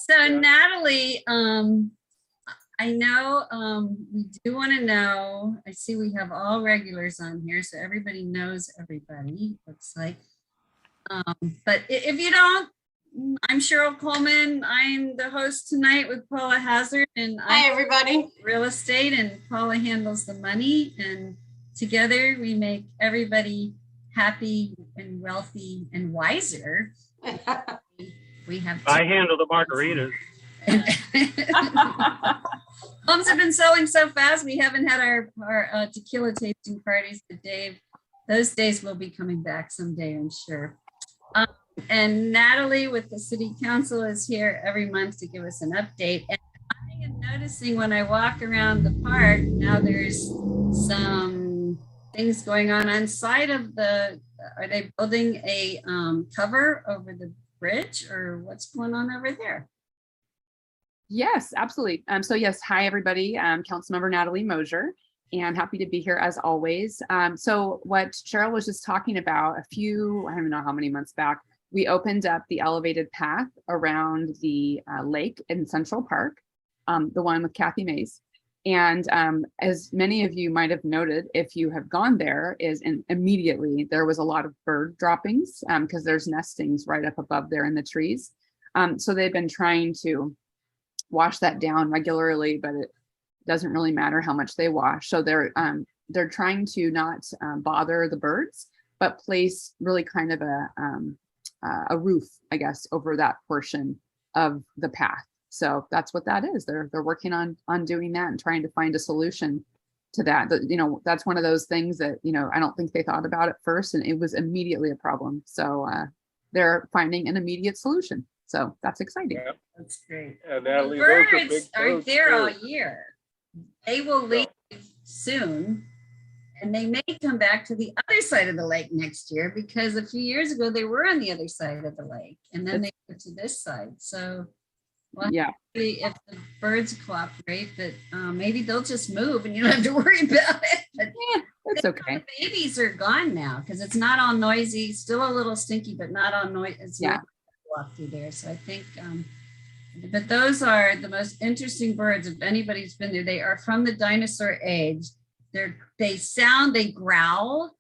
So Natalie, I know we do want to know, I see we have all regulars on here, so everybody knows everybody, looks like. But if you don't, I'm Cheryl Coleman. I'm the host tonight with Paula Hazard, and hi everybody. Real estate, and Paula handles the money, and together we make everybody happy and wealthy and wiser. We have I handle the margaritas. Homes have been selling so fast. We haven't had our tequila tasting parties, but Dave, those days will be coming back someday, I'm sure. And Natalie with the city council is here every month to give us an update. And I am noticing when I walk around the park, now there's some things going on side of the, are they building a cover over the bridge, or what's going on over there? Yes, absolutely. So yes, hi everybody. Councilmember Natalie Mosier, and happy to be here as always. So what Cheryl was just talking about, I don't know how many months back, we opened up the elevated path around the lake in Central Park, the one with Kathy Mays. And as many of you might have noted, if you have gone there, immediately there was a lot of bird droppings because there's nestings right up above there in the trees. So they've been trying to wash that down regularly, but it doesn't really matter how much they wash. So they're trying to not bother the birds, but place really kind of a roof, I guess, over that portion of the path. So that's what that is. They're working on doing that and trying to find a solution to that. That's one of those things that, I don't think they thought about at first, and it was immediately a problem. So they're finding an immediate solution. So that's exciting. Yeah. That's great. Natalie, The birds are there all year. They will leave soon, and they may come back to the other side of the lake next year, because a few years ago they were on the other side of the lake, and then they went to this side. So yeah, if the birds cooperate, but maybe they'll just move and you don't have to worry about it. But yeah, that's okay. The babies are gone now because it's not all noisy, still a little stinky, but not all noisy. Yeah, walk through there. So I think but those are the most interesting birds. If anybody's been there, they are from the dinosaur age. They growl.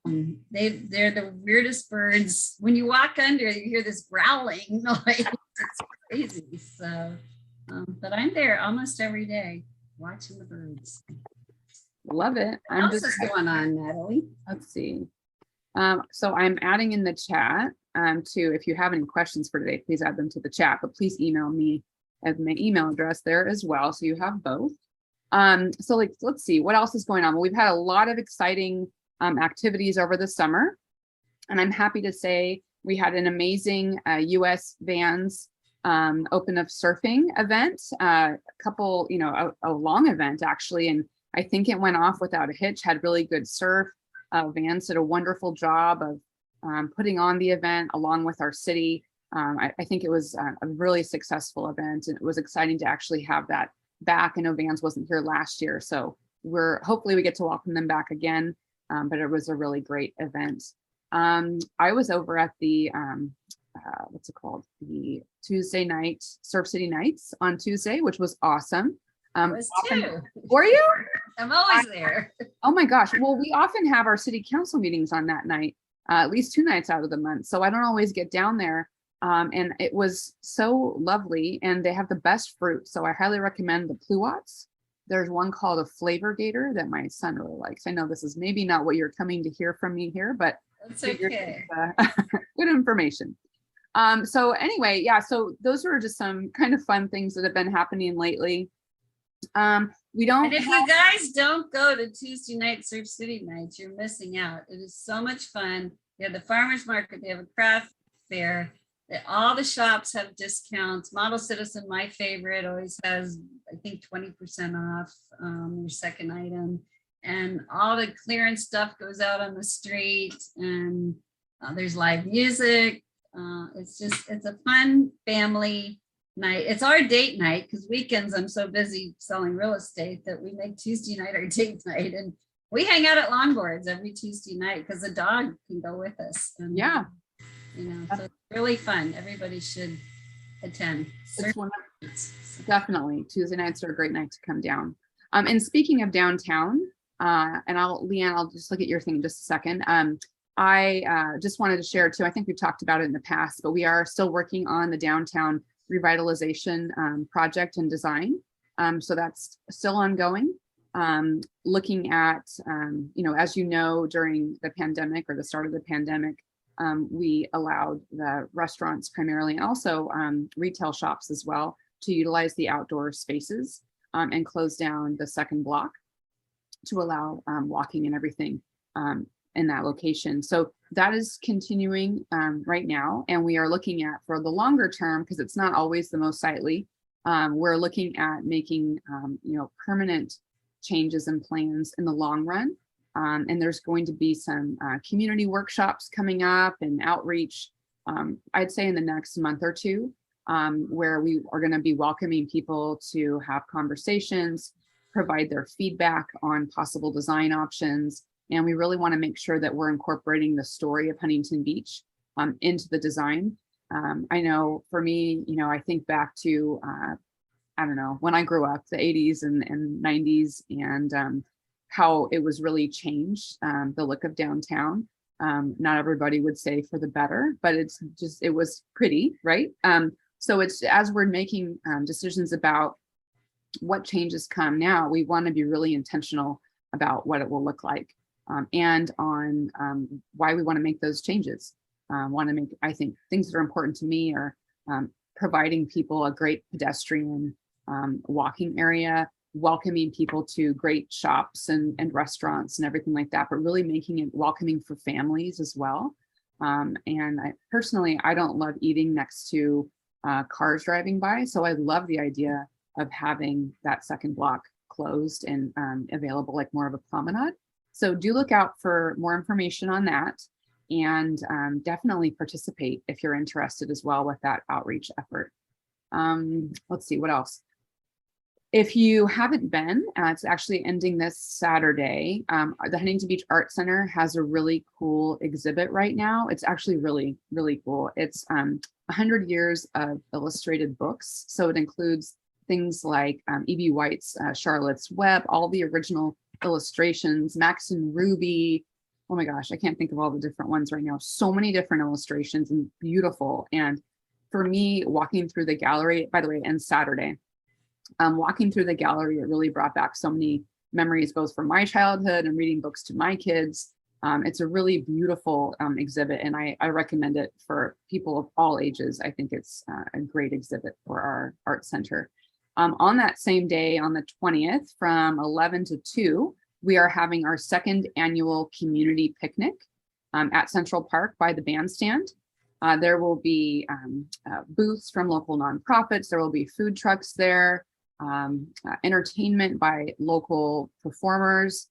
They're the weirdest birds. When you walk under, you hear this growling noise. It's crazy. So, but I'm there almost every day watching the birds. Love it. What else is going on, Natalie? Let's see. So I'm adding in the chat if you have any questions for today, please add them to the chat, but please email me at my email address there as well, so you have both. So let's see what else is going on. Well, we've had a lot of exciting activities over the summer, and I'm happy to say we had an amazing US Vans Open of Surfing event, a long event actually, and I think it went off without a hitch, had really good surf. Vans did a wonderful job of putting on the event along with our city. I think it was a really successful event, and it was exciting to actually have that back. I know Vans wasn't here last year, so hopefully we get to welcome them back again, but it was a really great event. I was over at the, what's it called? The Tuesday night, Surf City Nights on Tuesday, which was awesome. Were you? I'm always there. Oh my gosh. Well, we often have our city council meetings on that night, at least 2 nights out of the month. So I don't always get down there. And it was so lovely, and they have the best fruit. So I highly recommend the pluots. There's one called a Flavor Gator that my son really likes. I know this is maybe not what you're coming to hear from me here, but it's okay. Good information. So anyway, yeah, so those were just some kind of fun things that have been happening lately. And if you guys don't go to Tuesday night Surf City nights, you're missing out. It is so much fun. They have the farmers market, they have a craft fair, all the shops have discounts. Model Citizen, my favorite, always has, I think, 20% off your second item, and all the clearance stuff goes out on the street, and there's live music. It's a fun family night. It's our date night, because weekends I'm so busy selling real estate that we make Tuesday night our date night, and we hang out at longboards every Tuesday night because the dog can go with us. And, yeah, so it's really fun. Everybody should attend. It's one of, definitely Tuesday nights are a great night to come down. And speaking of downtown, and Leanne, I'll just look at your thing in just a second. I just wanted to share too, I think we've talked about it in the past, but we are still working on the downtown revitalization project and design. So that's still ongoing. Looking at, as you know, during the pandemic or the start of the pandemic, we allowed the restaurants primarily and also retail shops as well to utilize the outdoor spaces and close down the second block to allow walking and everything in that location. So that is continuing right now. And we are looking at, for the longer term, because it's not always the most sightly, we're looking at making, permanent changes and plans in the long run. And there's going to be some community workshops coming up and outreach, I'd say in the next month or two, where we are going to be welcoming people to have conversations, provide their feedback on possible design options. And we really want to make sure that we're incorporating the story of Huntington Beach into the design. I know for me, I think back to, I don't know, when I grew up, the 80s and 90s, and how it was really changed, the look of downtown. Not everybody would say for the better, but it was pretty, right? So it's, as we're making decisions about what changes come now, we want to be really intentional about what it will look like, and on why we want to make those changes. I think things that are important to me are providing people a great pedestrian walking area, welcoming people to great shops and restaurants and everything like that, but really making it welcoming for families as well. And I don't love eating next to cars driving by. So I love the idea of having that second block closed and available like more of a promenade. So do look out for more information on that, and definitely participate if you're interested as well with that outreach effort. Let's see, what else? If you haven't been, it's actually ending this Saturday. The Huntington Beach Art Center has a really cool exhibit right now. It's actually really, really cool. It's 100 years of illustrated books. So it includes things like E.B. White's Charlotte's Web, all the original illustrations, Max and Ruby. Oh my gosh, I can't think of all the different ones right now. So many different illustrations and beautiful. And for me, walking through the gallery, by the way, and Saturday, walking through the gallery, it really brought back so many memories, both from my childhood and reading books to my kids. It's a really beautiful exhibit, and I recommend it for people of all ages. I think it's a great exhibit for our art center. On that same day, on the 20th, from 11 to 2, we are having our second annual community picnic at Central Park by the bandstand. There will be booths from local nonprofits. There will be food trucks there, entertainment by local performers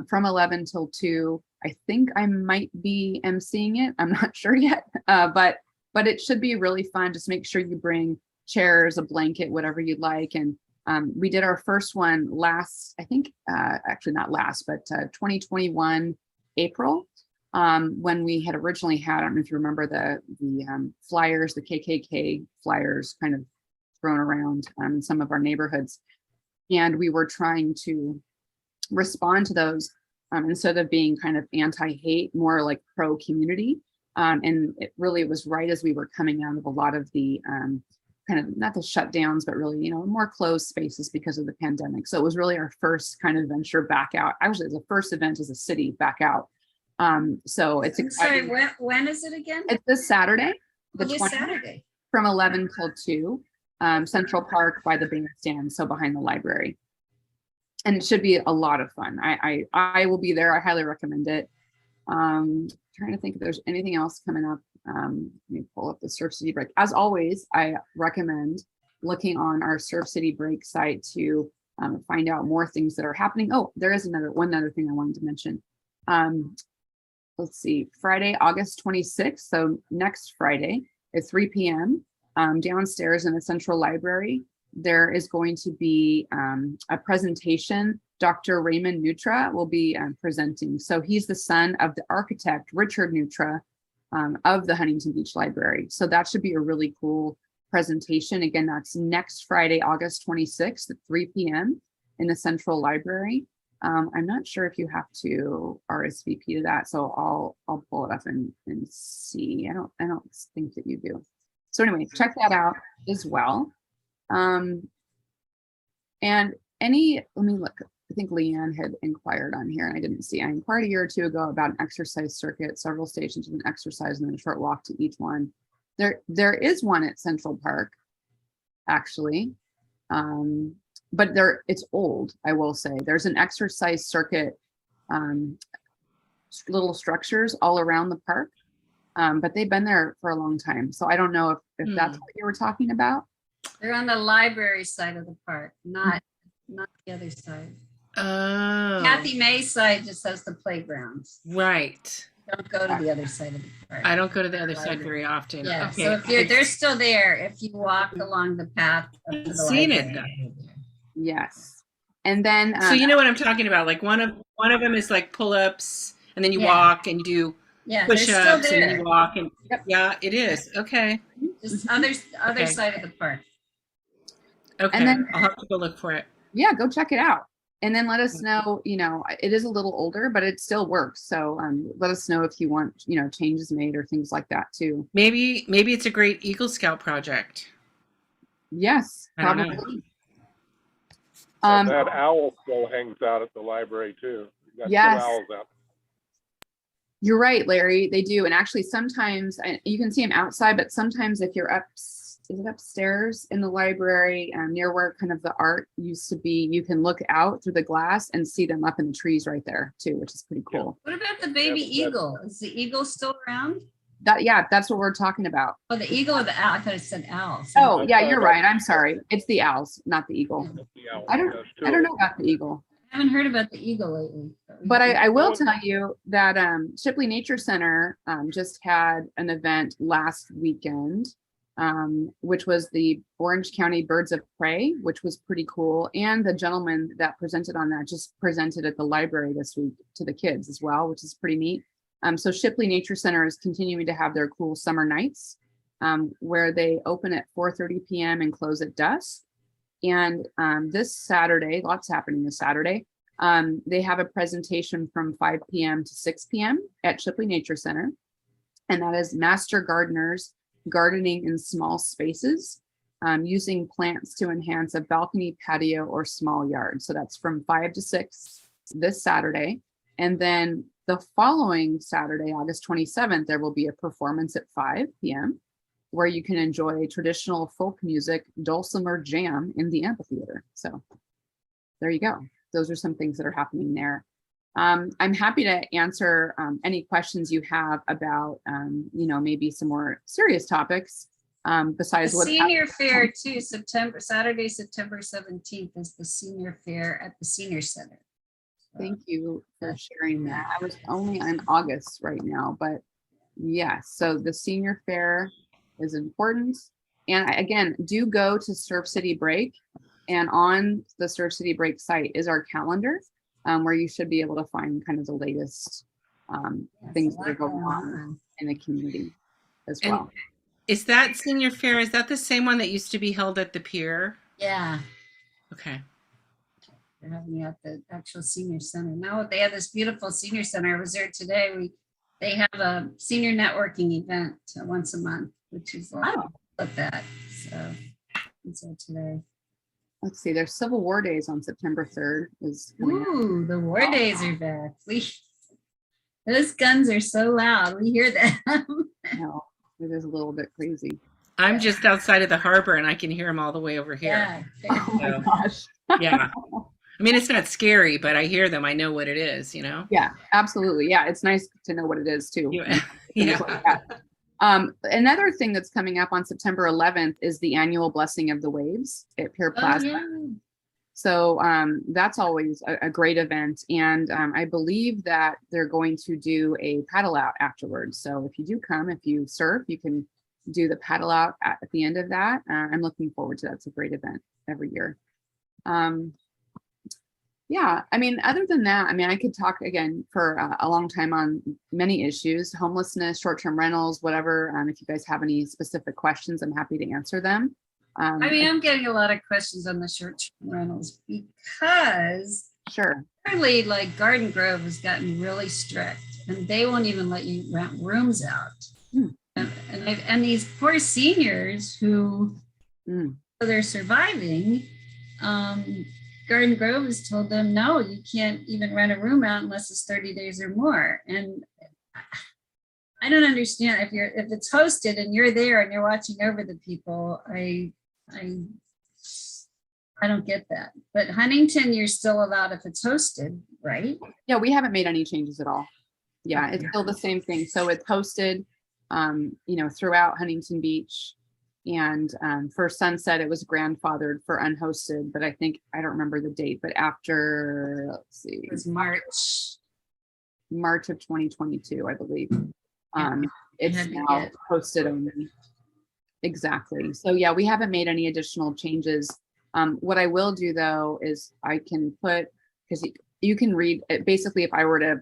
from 11 till 2. I think I might be emceeing it. I'm not sure yet, but it should be really fun. Just make sure you bring chairs, a blanket, whatever you'd like. And we did our first one last, I think, actually not last, but 2021 April, when we had originally had, I don't know if you remember the flyers, the KKK flyers kind of thrown around in some of our neighborhoods. And we were trying to respond to those instead of being kind of anti-hate, more like pro-community. And it really was right as we were coming out of a lot of the kind of, not the shutdowns, but really, more closed spaces because of the pandemic. So it was really our first kind of venture back out. Actually, it was the first event as a city back out. So it's exciting. Sorry, when is it again? It's this Saturday, this Saturday, from 11 till 2, Central Park by the bandstand, so behind the library. And it should be a lot of fun. I will be there. I highly recommend it. Trying to think if there's anything else coming up. Let me pull up the Surf City Break. As always, I recommend looking on our Surf City Break site to find out more things that are happening. Oh, there is one other thing I wanted to mention. Let's see, Friday, August 26th. So next Friday at 3 p.m. Downstairs in the Central Library, there is going to be a presentation. Dr. Raymond Nutra will be presenting. So he's the son of the architect, Richard Nutra, of the Huntington Beach Library. So that should be a really cool presentation. Again, that's next Friday, August 26th at 3 p.m. in the Central Library. I'm not sure if you have to RSVP to that, so I'll pull it up and see. I don't think that you do. So anyway, check that out as well. And let me look. I think Leanne had inquired on here, and I didn't see. I inquired a year or two ago about an exercise circuit, several stations with an exercise and then a short walk to each one. There is one at Central Park, actually. But it's old, I will say. There's an exercise circuit, little structures all around the park, but they've been there for a long time. So I don't know if that's what you were talking about. They're on the library side of the park, not the other side. Oh. Kathy May's side just has the playgrounds. Right. Don't go to the other side of the park. I don't go to the other side very often. Yeah, Okay. so if they're still there, if you walk along the path up to the Seen it, library. Yes. And then So you know what I'm talking about? Like one of them is like pull-ups, and then you walk and you do push-ups, and then you walk, and yeah, it is. Okay. Just other side of the park. Okay. And then, I'll have to go look for it. Yeah, go check it out. And then let us know, it is a little older, but it still works. So let us know if you want, changes made or things like that too. Maybe it's a great Eagle Scout project. Yes, probably. That owl still hangs out at the library too. Yes. 2 owls out. You're right, Larry. They do. And actually sometimes you can see them outside, but sometimes if you're upstairs in the library near where kind of the art used to be, you can look out through the glass and see them up in the trees right there too, which is pretty cool. What about the baby eagle? Is the eagle still around? That's what we're talking about. Oh, the eagle or the owl? I thought it said owl. Oh, yeah, you're right. I'm sorry. It's the owls, not the eagle. I don't know about the eagle. I haven't heard about the eagle lately. But I will tell you that Shipley Nature Center just had an event last weekend, which was the Orange County Birds of Prey, which was pretty cool. And the gentleman that presented on that just presented at the library this week to the kids as well, which is pretty neat. So Shipley Nature Center is continuing to have their cool summer nights where they open at 4:30 p.m. and close at dusk. And this Saturday, lots happening this Saturday. They have a presentation from 5 p.m. to 6 p.m. at Shipley Nature Center. And that is Master Gardeners Gardening in Small Spaces, using plants to enhance a balcony, patio, or small yard. So that's from 5 to 6 this Saturday. And then the following Saturday, August 27th, there will be a performance at 5 p.m. where you can enjoy traditional folk music, dulcimer jam in the amphitheater. So there you go. Those are some things that are happening there. I'm happy to answer any questions you have about, maybe some more serious topics besides the what's senior fair too. Saturday, September 17th is the senior fair at the senior center. Thank you for sharing that. I was only in August right now, but yes. So the senior fair is important. And again, do go to Surf City Break, and on the Surf City Break site is our calendar where you should be able to find kind of the latest things that are going on in the community as well. Is that senior fair, is that the same one that used to be held at the pier? Yeah. Okay. They're having it at the actual senior center. Now they have this beautiful senior center. I was there today. They have a senior networking event once a month, which is like that. So it's there today. Let's see, there's Civil War Days on September 3rd. Ooh, the war days are back. Those guns are so loud. We hear them. No, it is a little bit crazy. I'm just outside of the harbor and I can hear them all the way over here. Yeah. Oh my gosh. Yeah. I mean, it's not scary, but I hear them. I know what it is, Yeah, absolutely. Yeah, it's nice to know what it is too. Yeah. Another thing that's coming up on September 11th is the annual Blessing of the Waves at Pier Plaza. Yeah. So that's always a great event. And I believe that they're going to do a paddle out afterwards. So if you do come, if you surf, you can do the paddle out at the end of that. I'm looking forward to that. It's a great event every year. Yeah, I mean, other than that, I mean, I could talk again for a long time on many issues, homelessness, short-term rentals, whatever. If you guys have any specific questions, I'm happy to answer them. I mean, I'm getting a lot of questions on the short-term rentals because sure, apparently, like Garden Grove has gotten really strict, and they won't even let you rent rooms out. And these poor seniors who they're surviving. Garden Grove has told them, no, you can't even rent a room out unless it's 30 days or more. And I don't understand if it's hosted and you're there and you're watching over the people. I don't get that. But Huntington, you're still allowed if it's hosted, right? Yeah, we haven't made any changes at all. Yeah, it's still the same thing. So it's hosted, throughout Huntington Beach. And for Sunset, it was grandfathered for unhosted, but I don't remember the date, but after, let's see. It was March of 2022, I believe. It's now hosted only. Exactly. So yeah, we haven't made any additional changes. What I will do though, is I can put, because you can read, basically if I were to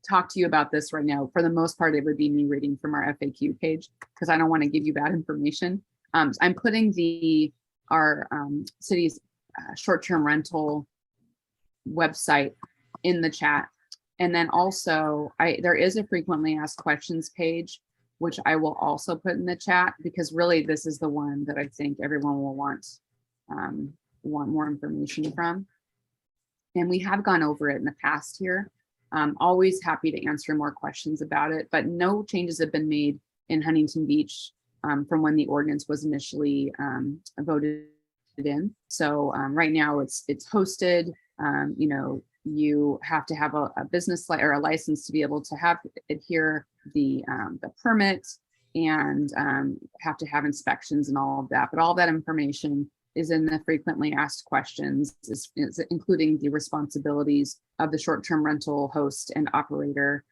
talk to you about this right now, for the most part, it would be me reading from our FAQ page, because I don't want to give you bad information. I'm putting our city's short-term rental website in the chat. And then also there is a frequently asked questions page, which I will also put in the chat, because really this is the one that I think everyone will want more information from. And we have gone over it in the past here. Always happy to answer more questions about it, but no changes have been made in Huntington Beach from when the ordinance was initially voted in. So right now it's hosted. You have to have a business or a license to be able to adhere the permit, and have to have inspections and all of that. But all that information is in the frequently asked questions, including the responsibilities of the short-term rental host and operator.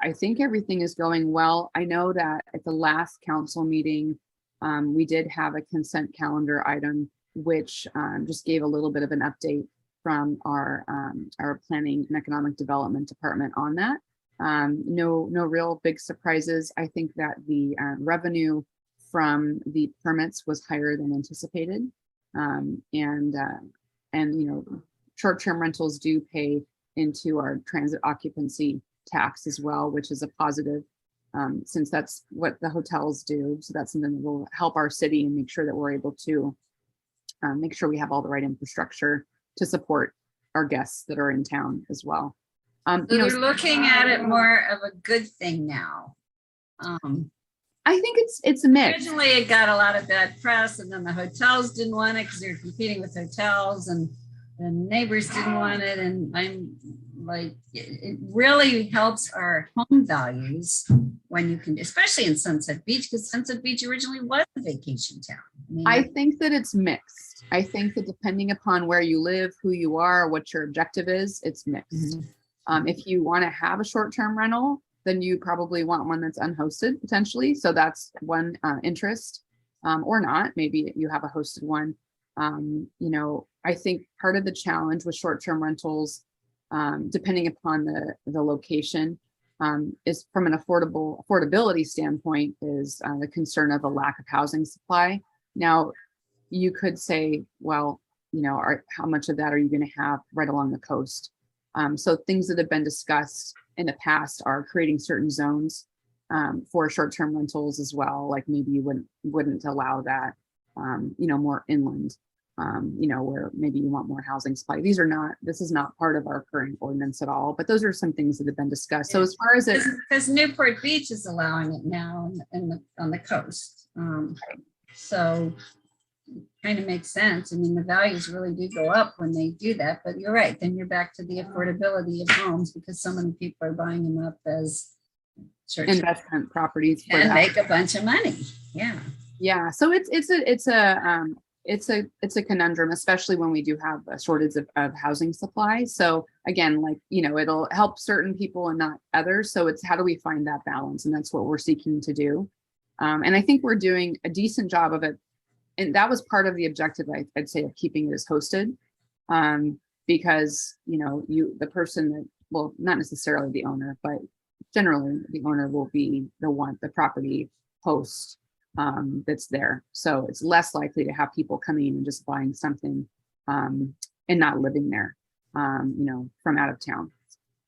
I think everything is going well. I know that at the last council meeting, we did have a consent calendar item, which just gave a little bit of an update from our planning and economic development department on that. No real big surprises. I think that the revenue from the permits was higher than anticipated. Short-term rentals do pay into our transit occupancy tax as well, which is a positive, since that's what the hotels do. So that's something that will help our city and make sure that we're able to make sure we have all the right infrastructure to support our guests that are in town as well. So they're looking at it more of a good thing now. I think it's a mix. Originally, it got a lot of bad press, and then the hotels didn't want it because they're competing with hotels, and the neighbors didn't want it. And I'm like, it really helps our home values when you can, especially in Sunset Beach, because Sunset Beach originally was a vacation town. I think that it's mixed. I think that depending upon where you live, who you are, what your objective is, it's mixed. If you want to have a short-term rental, then you probably want one that's unhosted potentially. So that's one interest, or not. Maybe you have a hosted one. I think part of the challenge with short-term rentals, depending upon the location, is from an affordability standpoint, is the concern of a lack of housing supply. Now, you could say, well, how much of that are you going to have right along the coast? So things that have been discussed in the past are creating certain zones for short-term rentals as well. Like maybe you wouldn't allow that, more inland, where maybe you want more housing supply. This is not part of our current ordinance at all, but those are some things that have been discussed. So as far as it, because Newport Beach is allowing it now on the coast. So kind of makes sense. I mean, the values really do go up when they do that, but you're right. Then you're back to the affordability of homes, because so many people are buying them up as investment properties and make a bunch of money. Yeah. So it's a conundrum, especially when we do have a shortage of housing supply. So again, it'll help certain people and not others. So it's how do we find that balance? And that's what we're seeking to do. And I think we're doing a decent job of it. And that was part of the objective, I'd say, of keeping it as hosted. because, the person that, well, not necessarily the owner, but generally the owner will be the property host that's there. So it's less likely to have people coming in and just buying something and not living there, from out of town.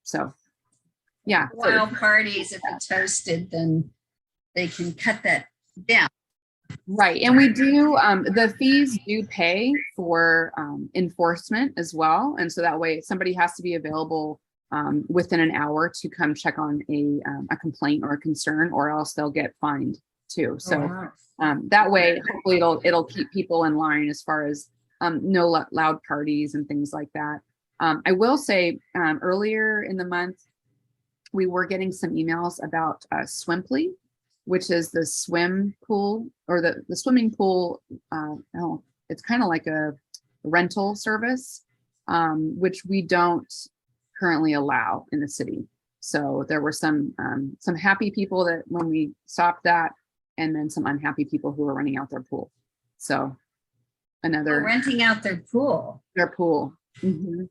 So, yeah. Wild parties, if it's hosted, then they can cut that down. Right. And we do, the fees do pay for enforcement as well. And so that way somebody has to be available within an hour to come check on a complaint or a concern, or else they'll get fined too. So that way, hopefully it'll keep people in line as far as no loud parties and things like that. I will say earlier in the month, we were getting some emails about Swimply, which is the swim pool or the swimming pool. It's kind of like a rental service, which we don't currently allow in the city. So there were some happy people that when we stopped that, and then some unhappy people who were renting out their pool. So renting out their pool. Their pool. Mm-hmm.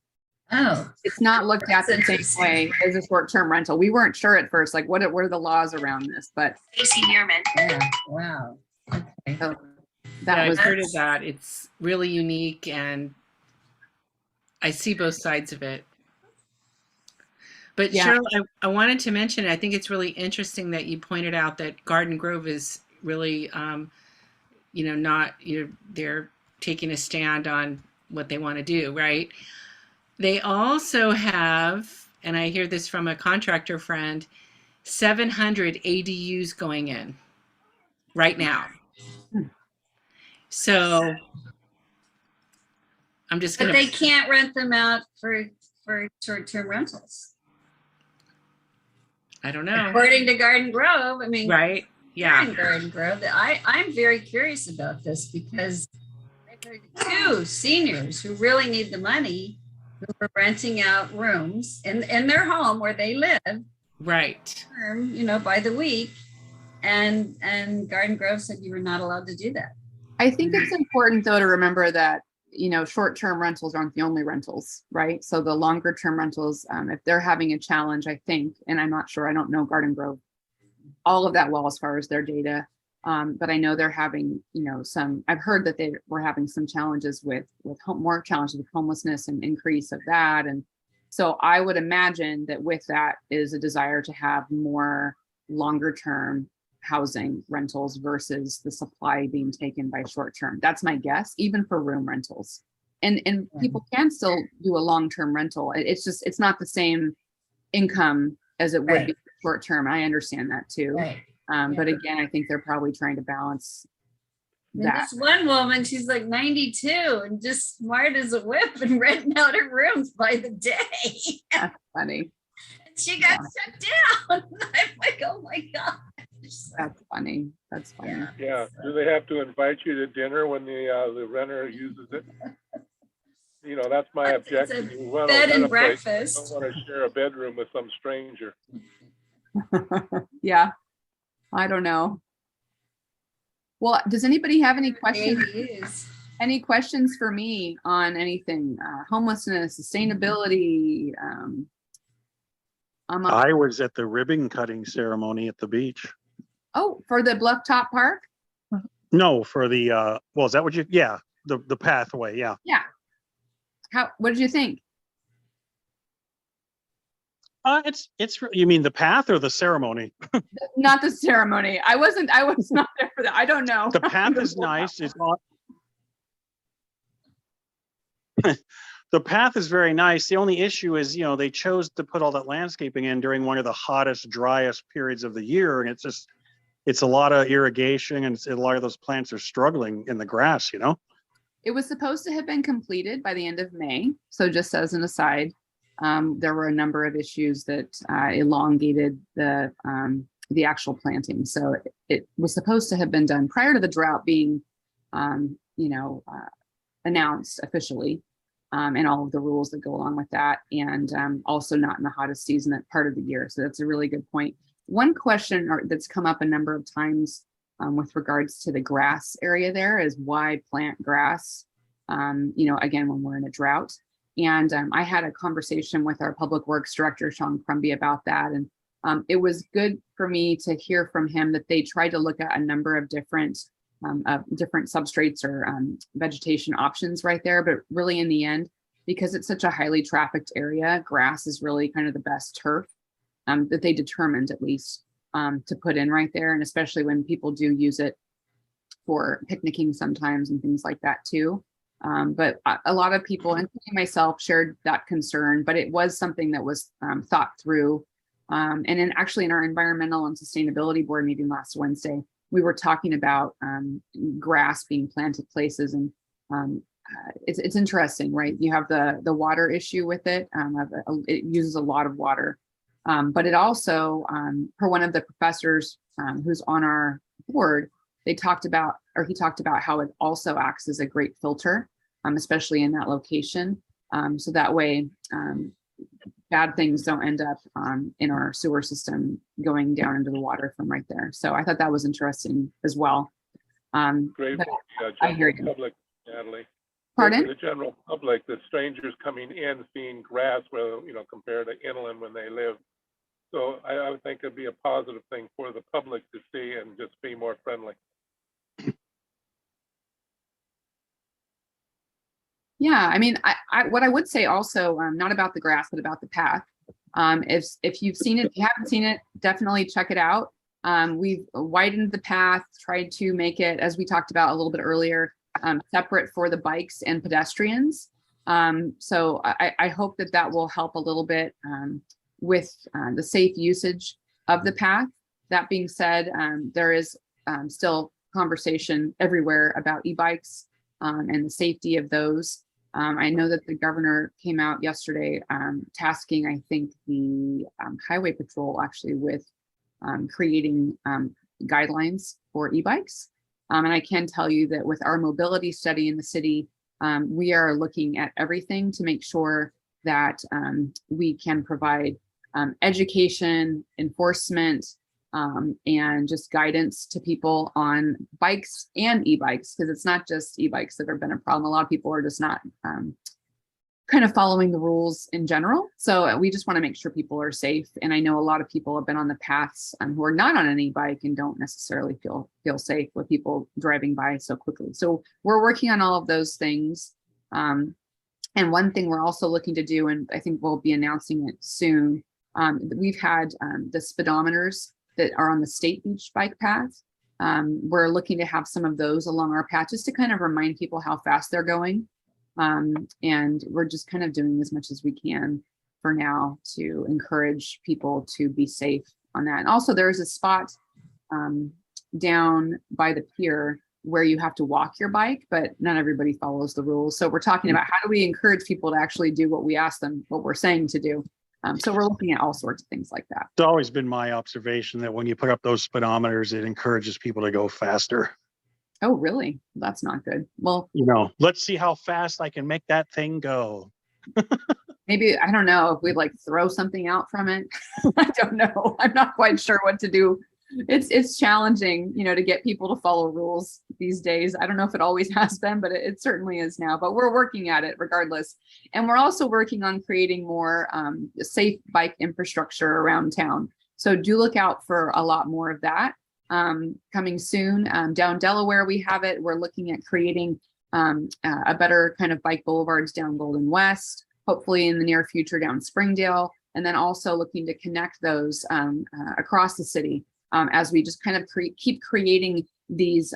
Oh, it's not looked at the same way as a short-term rental. We weren't sure at first, like what are the laws around this, but yeah, wow. Okay. So I've heard of that. It's really unique, and I see both sides of it. But Cheryl, I wanted to mention, I think it's really interesting that you pointed out that Garden Grove is really, they're taking a stand on what they want to do, right? They also have, and I hear this from a contractor friend, 700 ADUs going in right now. So I'm just going to. But they can't rent them out for short-term rentals. I don't know. According to Garden Grove, I mean, right? Yeah. Garden Grove. I'm very curious about this because there are 2 seniors who really need the money, who are renting out rooms in their home where they live, right? By the week, and Garden Grove said you were not allowed to do that. I think it's important though to remember that short-term rentals aren't the only rentals, right? So the longer-term rentals, if they're having a challenge, I think, and I'm not sure, I don't know Garden Grove all of that well as far as their data, but I know they're having, I've heard that they were having some challenges with more challenges with homelessness and increase of that. And so I would imagine that with that is a desire to have more longer-term housing rentals versus the supply being taken by short-term. That's my guess, even for room rentals. And people can still do a long-term rental. It's not the same income as it would be short-term. I understand that too. Right. But again, I think they're probably trying to balance that. This one woman, she's like 92 and just smart as a whip and renting out her rooms by the day. That's funny. And she got shut down. I'm like, oh my God. That's funny. That's funny. Yeah. Do they have to invite you to dinner when the renter uses it? That's my objection. Bed and breakfast. I don't want to share a bedroom with some stranger. Yeah. I don't know. Well, does anybody have any questions? Any questions for me on anything? Homelessness, sustainability. I was at the ribbon cutting ceremony at the beach. Oh, for the Bluff-Top Park? No, for the is that what you? Yeah, the pathway. Yeah. Yeah. What did you think? It's you mean the path or the ceremony? Not the ceremony. I was not there for that. I don't know. The path is nice. It's not. The path is very nice. The only issue is, they chose to put all that landscaping in during one of the hottest, driest periods of the year. And it's a lot of irrigation, and a lot of those plants are struggling in the grass, It was supposed to have been completed by the end of May. So just as an aside, there were a number of issues that elongated the actual planting. So it was supposed to have been done prior to the drought being, announced officially. And all of the rules that go along with that, and also not in the hottest season, that part of the year. So that's a really good point. One question that's come up a number of times with regards to the grass area there is why plant grass again, when we're in a drought. And I had a conversation with our Public Works Director, Sean Crumby, about that. And it was good for me to hear from him that they tried to look at a number of different substrates or vegetation options right there. But really in the end, because it's such a highly trafficked area, grass is really kind of the best turf that they determined, at least, to put in right there. And especially when people do use it for picnicking sometimes and things like that too. But a lot of people, including myself, shared that concern, but it was something that was thought through. And actually in our environmental and sustainability board meeting last Wednesday, we were talking about grass being planted places, and it's interesting, right? You have the water issue with it. It uses a lot of water, but it also, for one of the professors who's on our board, he talked about how it also acts as a great filter, especially in that location. So that way, bad things don't end up in our sewer system going down into the water from right there. So I thought that was interesting as well. Great for the I hear general you. public, Natalie. Pardon? For the general public, the strangers coming in, seeing grass, where, compared to inland when they live. So I would think it'd be a positive thing for the public to see and just be more friendly. Yeah, I mean, what I would say also, not about the grass, but about the path. If you've seen it, if you haven't seen it, definitely check it out. We've widened the path, tried to make it, as we talked about a little bit earlier, separate for the bikes and pedestrians. So I hope that will help a little bit with the safe usage of the path. That being said, there is still conversation everywhere about e-bikes and the safety of those. I know that the governor came out yesterday tasking, I think, the highway patrol actually with creating guidelines for e-bikes. And I can tell you that with our mobility study in the city, we are looking at everything to make sure that we can provide education, enforcement, and just guidance to people on bikes and e-bikes, because it's not just e-bikes that have been a problem. A lot of people are just not kind of following the rules in general. So we just want to make sure people are safe. And I know a lot of people have been on the paths who are not on an e-bike and don't necessarily feel safe with people driving by so quickly. So we're working on all of those things. And one thing we're also looking to do, and I think we'll be announcing it soon, we've had the speedometers that are on the State Beach bike path. We're looking to have some of those along our path just to kind of remind people how fast they're going. And we're just kind of doing as much as we can for now to encourage people to be safe on that. And also there's a spot down by the pier where you have to walk your bike, but not everybody follows the rules. So we're talking about how do we encourage people to actually do what we ask them, what we're saying to do. So we're looking at all sorts of things like that. It's always been my observation that when you put up those speedometers, it encourages people to go faster. Oh, really? That's not good. Well, let's see how fast I can make that thing go. Maybe, I don't know if we'd like throw something out from it. I don't know. I'm not quite sure what to do. It's challenging, to get people to follow rules these days. I don't know if it always has been, but it certainly is now, but we're working at it regardless. And we're also working on creating more safe bike infrastructure around town. So do look out for a lot more of that coming soon. Down Delaware, we have it. We're looking at creating a better kind of bike boulevards down Golden West, hopefully in the near future down Springdale, and then also looking to connect those across the city. As we just kind of keep creating these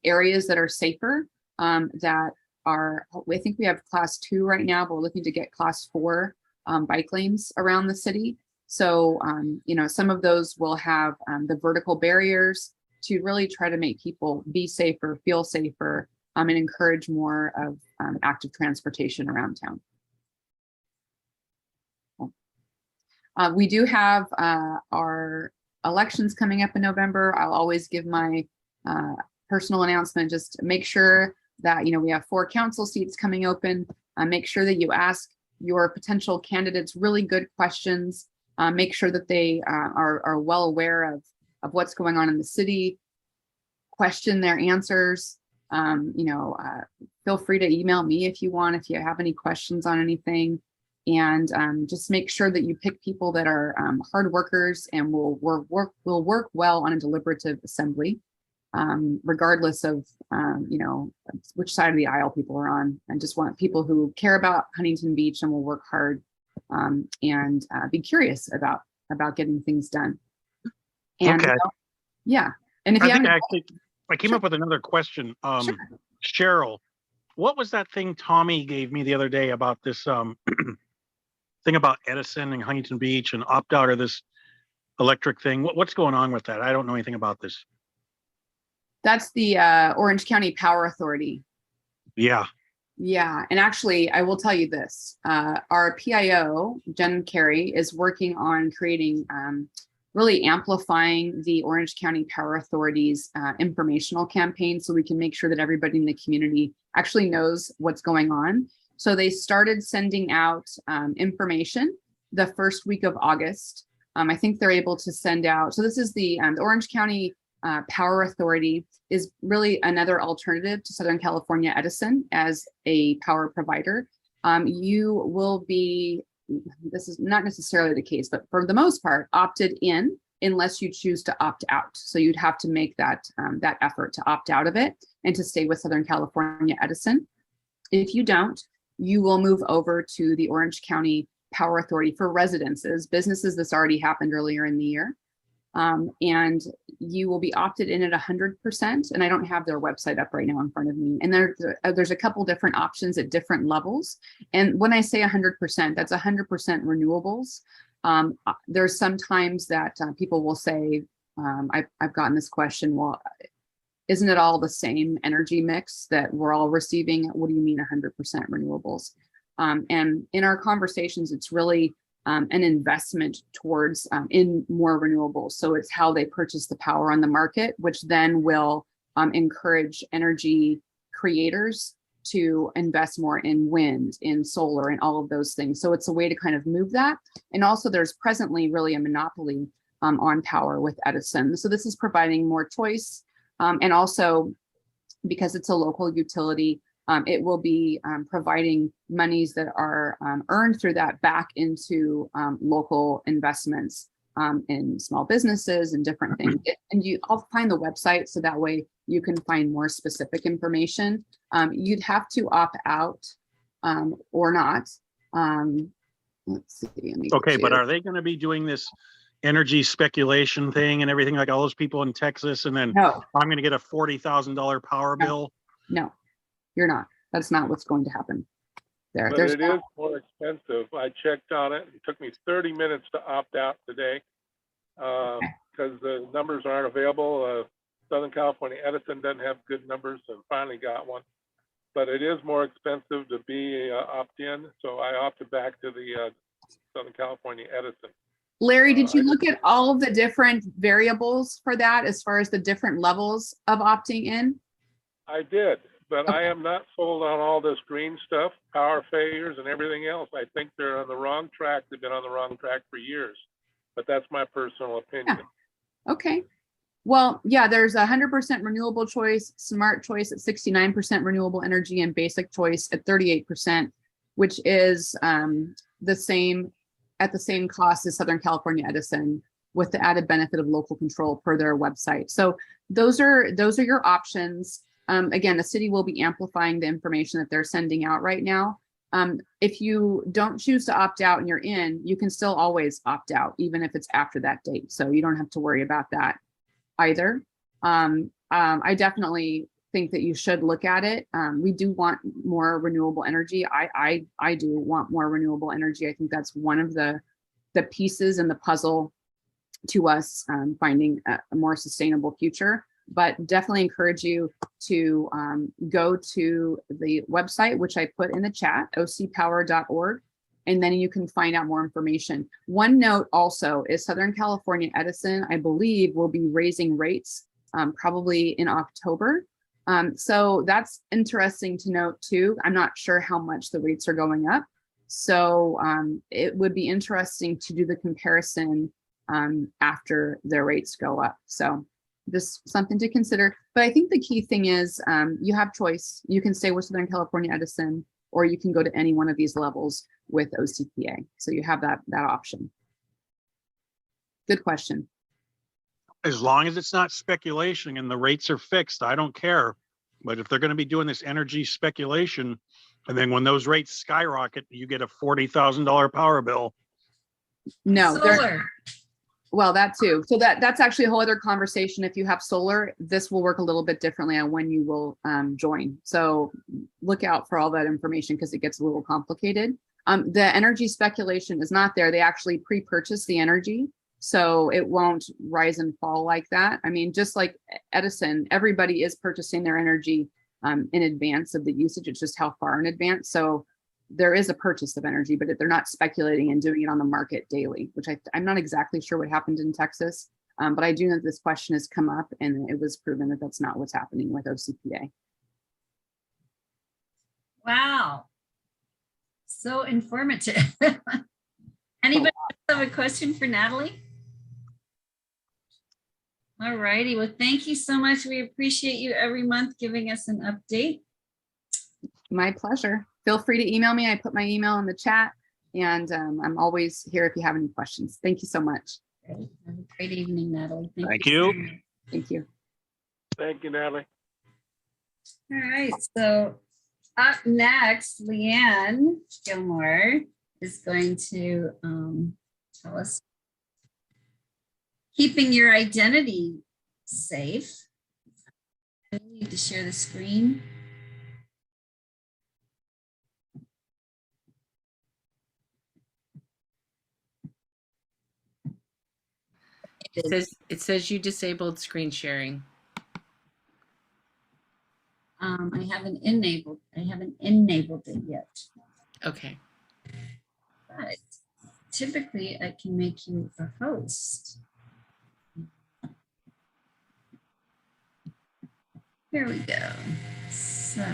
areas that are safer, that are, I think we have class 2 right now, but we're looking to get class 4 bike lanes around the city. So, some of those will have the vertical barriers to really try to make people be safer, feel safer, and encourage more of active transportation around town. We do have our elections coming up in November. I'll always give my personal announcement. Just make sure that, we have 4 council seats coming open. Make sure that you ask your potential candidates really good questions. Make sure that they are well aware of what's going on in the city. Question their answers. Feel free to email me if you want, if you have any questions on anything. And just make sure that you pick people that are hard workers and will work well on a deliberative assembly, regardless of which side of the aisle people are on. I just want people who care about Huntington Beach and will work hard and be curious about getting things done. And Okay. yeah. And if you have I came up with another question. Cheryl, what was that thing Tommy gave me the other day about this thing about Edison and Huntington Beach and opt out of this electric thing? What's going on with that? I don't know anything about this. That's the Orange County Power Authority. Yeah. Yeah. And actually, I will tell you this. Our PIO, Jen Carey, is working on creating, really amplifying the Orange County Power Authority's informational campaign so we can make sure that everybody in the community actually knows what's going on. So they started sending out information the first week of August. I think they're able to send out, so this is the Orange County Power Authority is really another alternative to Southern California Edison as a power provider. You will be, this is not necessarily the case, but for the most part, opted in unless you choose to opt out. So you'd have to make that effort to opt out of it and to stay with Southern California Edison. If you don't, you will move over to the Orange County Power Authority for residences, businesses. This already happened earlier in the year. And you will be opted in at 100%. And I don't have their website up right now in front of me. And there's a couple different options at different levels. And when I say 100%, that's 100% renewables. There's sometimes that people will say, I've gotten this question, well, isn't it all the same energy mix that we're all receiving? What do you mean 100% renewables? And in our conversations, it's really an investment towards in more renewables. So it's how they purchase the power on the market, which then will encourage energy creators to invest more in wind, in solar, and all of those things. So it's a way to kind of move that. And also there's presently really a monopoly on power with Edison. So this is providing more choice. And also because it's a local utility, it will be providing monies that are earned through that back into local investments in small businesses and different things. And I'll find the website so that way you can find more specific information. You'd have to opt out or not. Let's see. Okay, but are they going to be doing this energy speculation thing and everything like all those people in Texas? And then No. I'm going to get a $40,000 power bill? No, you're not. That's not what's going to happen. But it is more expensive. I checked on it. It took me 30 minutes to opt out today because the numbers aren't available. Southern California Edison doesn't have good numbers and finally got one. But it is more expensive to be opt-in. So I opted back to the Southern California Edison. Larry, did you look at all of the different variables for that as far as the different levels of opting in? I did. But I am not sold on all this green stuff, power failures and everything else. I think they're on the wrong track. They've been on the wrong track for years, but that's my personal opinion. Yeah. Okay. Well, yeah, there's 100% renewable choice, smart choice at 69% renewable energy, and basic choice at 38%, which is the same at the same cost as Southern California Edison, with the added benefit of local control per their website. So those are your options. Again, the city will be amplifying the information that they're sending out right now. If you don't choose to opt out and you're in, you can still always opt out, even if it's after that date. So you don't have to worry about that either. I definitely think that you should look at it. We do want more renewable energy. I do want more renewable energy. I think that's one of the pieces in the puzzle to us finding a more sustainable future. But definitely encourage you to go to the website, which I put in the chat, ocpower.org, and then you can find out more information. One note also is Southern California Edison, I believe, will be raising rates probably in October. So that's interesting to note too. I'm not sure how much the rates are going up. So it would be interesting to do the comparison after their rates go up. So just something to consider. But I think the key thing is you have choice. You can stay with Southern California Edison, or you can go to any one of these levels with OCPA. So you have that option. Good question. As long as it's not speculation and the rates are fixed, I don't care. But if they're going to be doing this energy speculation, and then when those rates skyrocket, you get a $40,000 power bill. No, Solar. well, that too. So that's actually a whole other conversation. If you have solar, this will work a little bit differently on when you will join. So look out for all that information because it gets a little complicated. The energy speculation is not there. They actually pre-purchase the energy. So it won't rise and fall like that. I mean, just like Edison, everybody is purchasing their energy in advance of the usage. It's just how far in advance. So there is a purchase of energy, but they're not speculating and doing it on the market daily, which I'm not exactly sure what happened in Texas. But I do know that this question has come up and it was proven that that's not what's happening with OCPA. Wow. So informative. Anybody have a question for Natalie? All righty. Well, thank you so much. We appreciate you every month giving us an update. My pleasure. Feel free to email me. I put my email in the chat, and I'm always here if you have any questions. Thank you so much. Great. Have a great evening, Natalie. Thank you. So much. Thank you. Thank you, Natalie. All right. So up next, Leanne Gilmore is going to tell us keeping your identity safe. I need to share the screen. It says you disabled screen sharing. I haven't enabled it yet. Okay. But typically I can make you a host. Here we go. So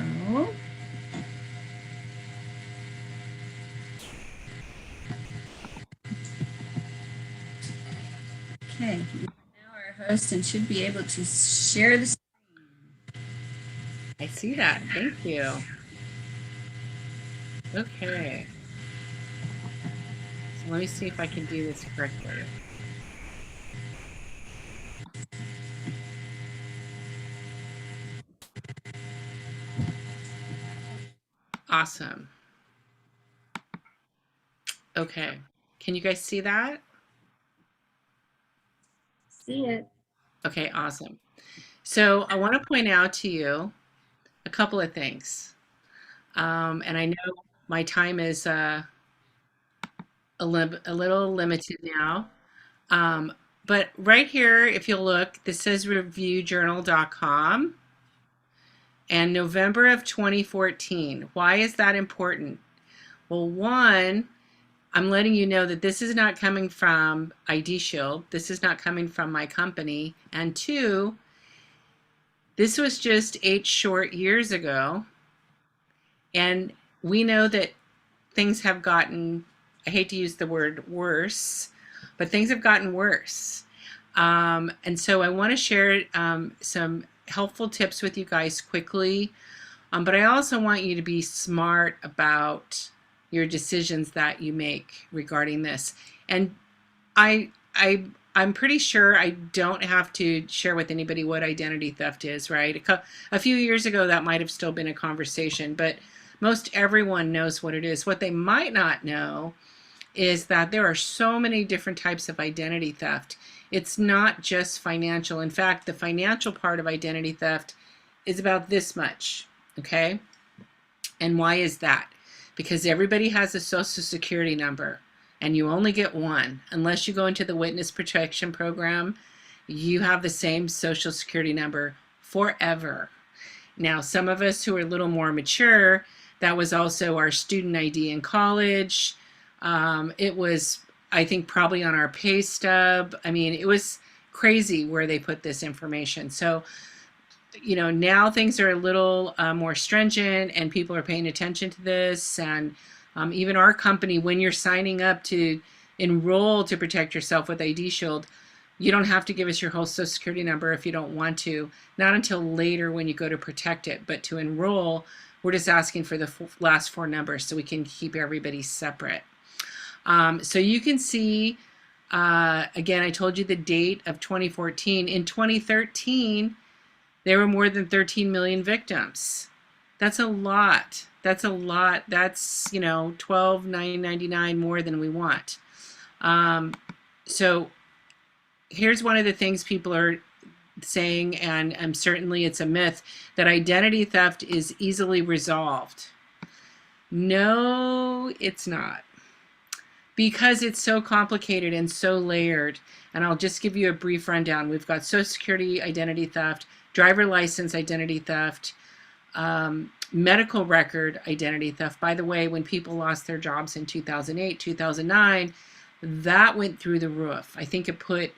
okay, now our host and should be able to share the screen. I see that. Thank you. Okay. So let me see if I can do this correctly. Awesome. Okay. Can you guys see that? See it. Okay, awesome. So I want to point out to you a couple of things. And I know my time is a little limited now. But right here, if you look, this says reviewjournal.com and November of 2014. Why is that important? Well, one, I'm letting you know that this is not coming from IDShield. This is not coming from my company. And two, this was just 8 short years ago. And we know that things have gotten, I hate to use the word worse, but things have gotten worse. And so I want to share some helpful tips with you guys quickly. But I also want you to be smart about your decisions that you make regarding this. And I'm pretty sure I don't have to share with anybody what identity theft is, right? A few years ago, that might have still been a conversation, but most everyone knows what it is. What they might not know is that there are so many different types of identity theft. It's not just financial. In fact, the financial part of identity theft is about this much, okay? And why is that? Because everybody has a social security number and you only get one. Unless you go into the witness protection program, you have the same social security number forever. Now, some of us who are a little more mature, that was also our student ID in college. It was, I think, probably on our pay stub. I mean, it was crazy where they put this information. So, you know, now things are a little more stringent and people are paying attention to this. And even our company, when you're signing up to enroll to protect yourself with IDShield, You don't have to give us your whole social security number if you don't want to, not until later when you go to protect it. But to enroll, we're just asking for the last 4 numbers so we can keep everybody separate. So you can see, again, I told you the date of 2014. In 2013, there were more than 13 million victims. That's a lot. That's a lot. That's, you know, $12,999 more than we want. So here's one of the things people are saying, and certainly it's a myth, that identity theft is easily resolved. No, it's not. Because it's so complicated and so layered. And I'll just give you a brief rundown. We've got Social Security identity theft, driver license identity theft, medical record identity theft. By the way, when people lost their jobs in 2008, 2009, that went through the roof. I think it put,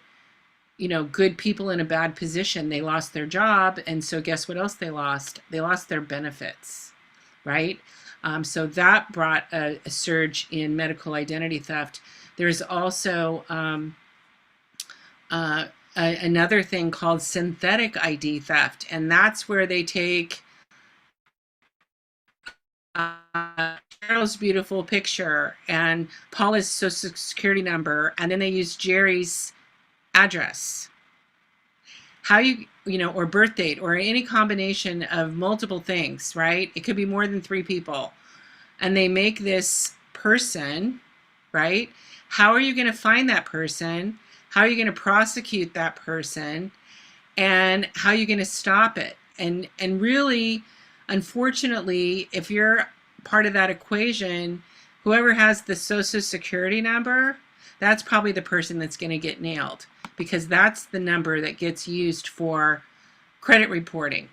you know, good people in a bad position. They lost their job, and so guess what else they lost? They lost their benefits, right? So that brought a surge in medical identity theft. There's also another thing called synthetic ID theft, and that's where they take Cheryl's beautiful picture and Paula's social security number, and then they use Jerry's address. How you know, or birth date, or any combination of multiple things, right? It could be more than 3 people. And they make this person, right? How are you going to find that person? How are you going to prosecute that person? And how are you going to stop it? And really, unfortunately, if you're part of that equation, whoever has the social security number, that's probably the person that's going to get nailed, because that's the number that gets used for credit reporting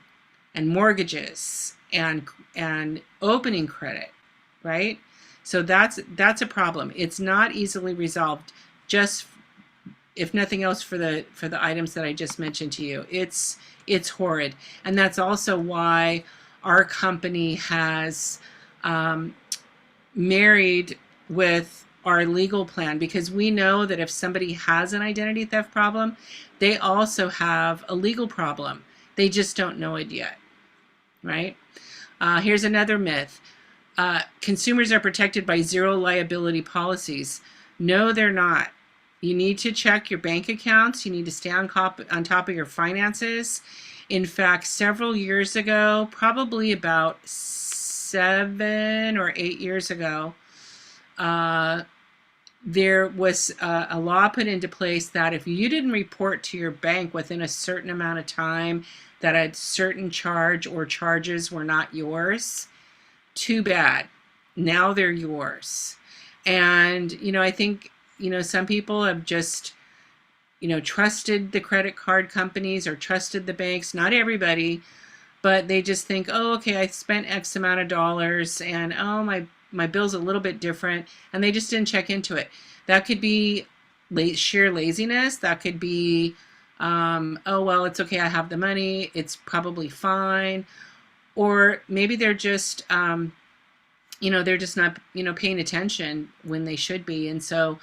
and mortgages and opening credit, right? So that's a problem. It's not easily resolved, just if nothing else for the items that I just mentioned to you. It's horrid. And that's also why our company has married with our legal plan, because we know that if somebody has an identity theft problem, they also have a legal problem. They just don't know it yet, right? Here's another myth. Consumers are protected by zero liability policies. No, they're not. You need to check your bank accounts. You need to stay on top of your finances. In fact, several years ago, probably about 7 or 8 years ago, there was a law put into place that if you didn't report to your bank within a certain amount of time that a certain charge or charges were not yours, too bad. Now they're yours. And, you know, I think, you know, some people have just, you know, trusted the credit card companies or trusted the banks. Not everybody, but they just think, oh, okay, I spent X amount of dollars, and oh, my bill's a little bit different, and they just didn't check into it. That could be sheer laziness. That could be, oh, well, it's okay, I have the money, it's probably fine. Or maybe they're just, you know, they're just not, you know, paying attention when they should be. And so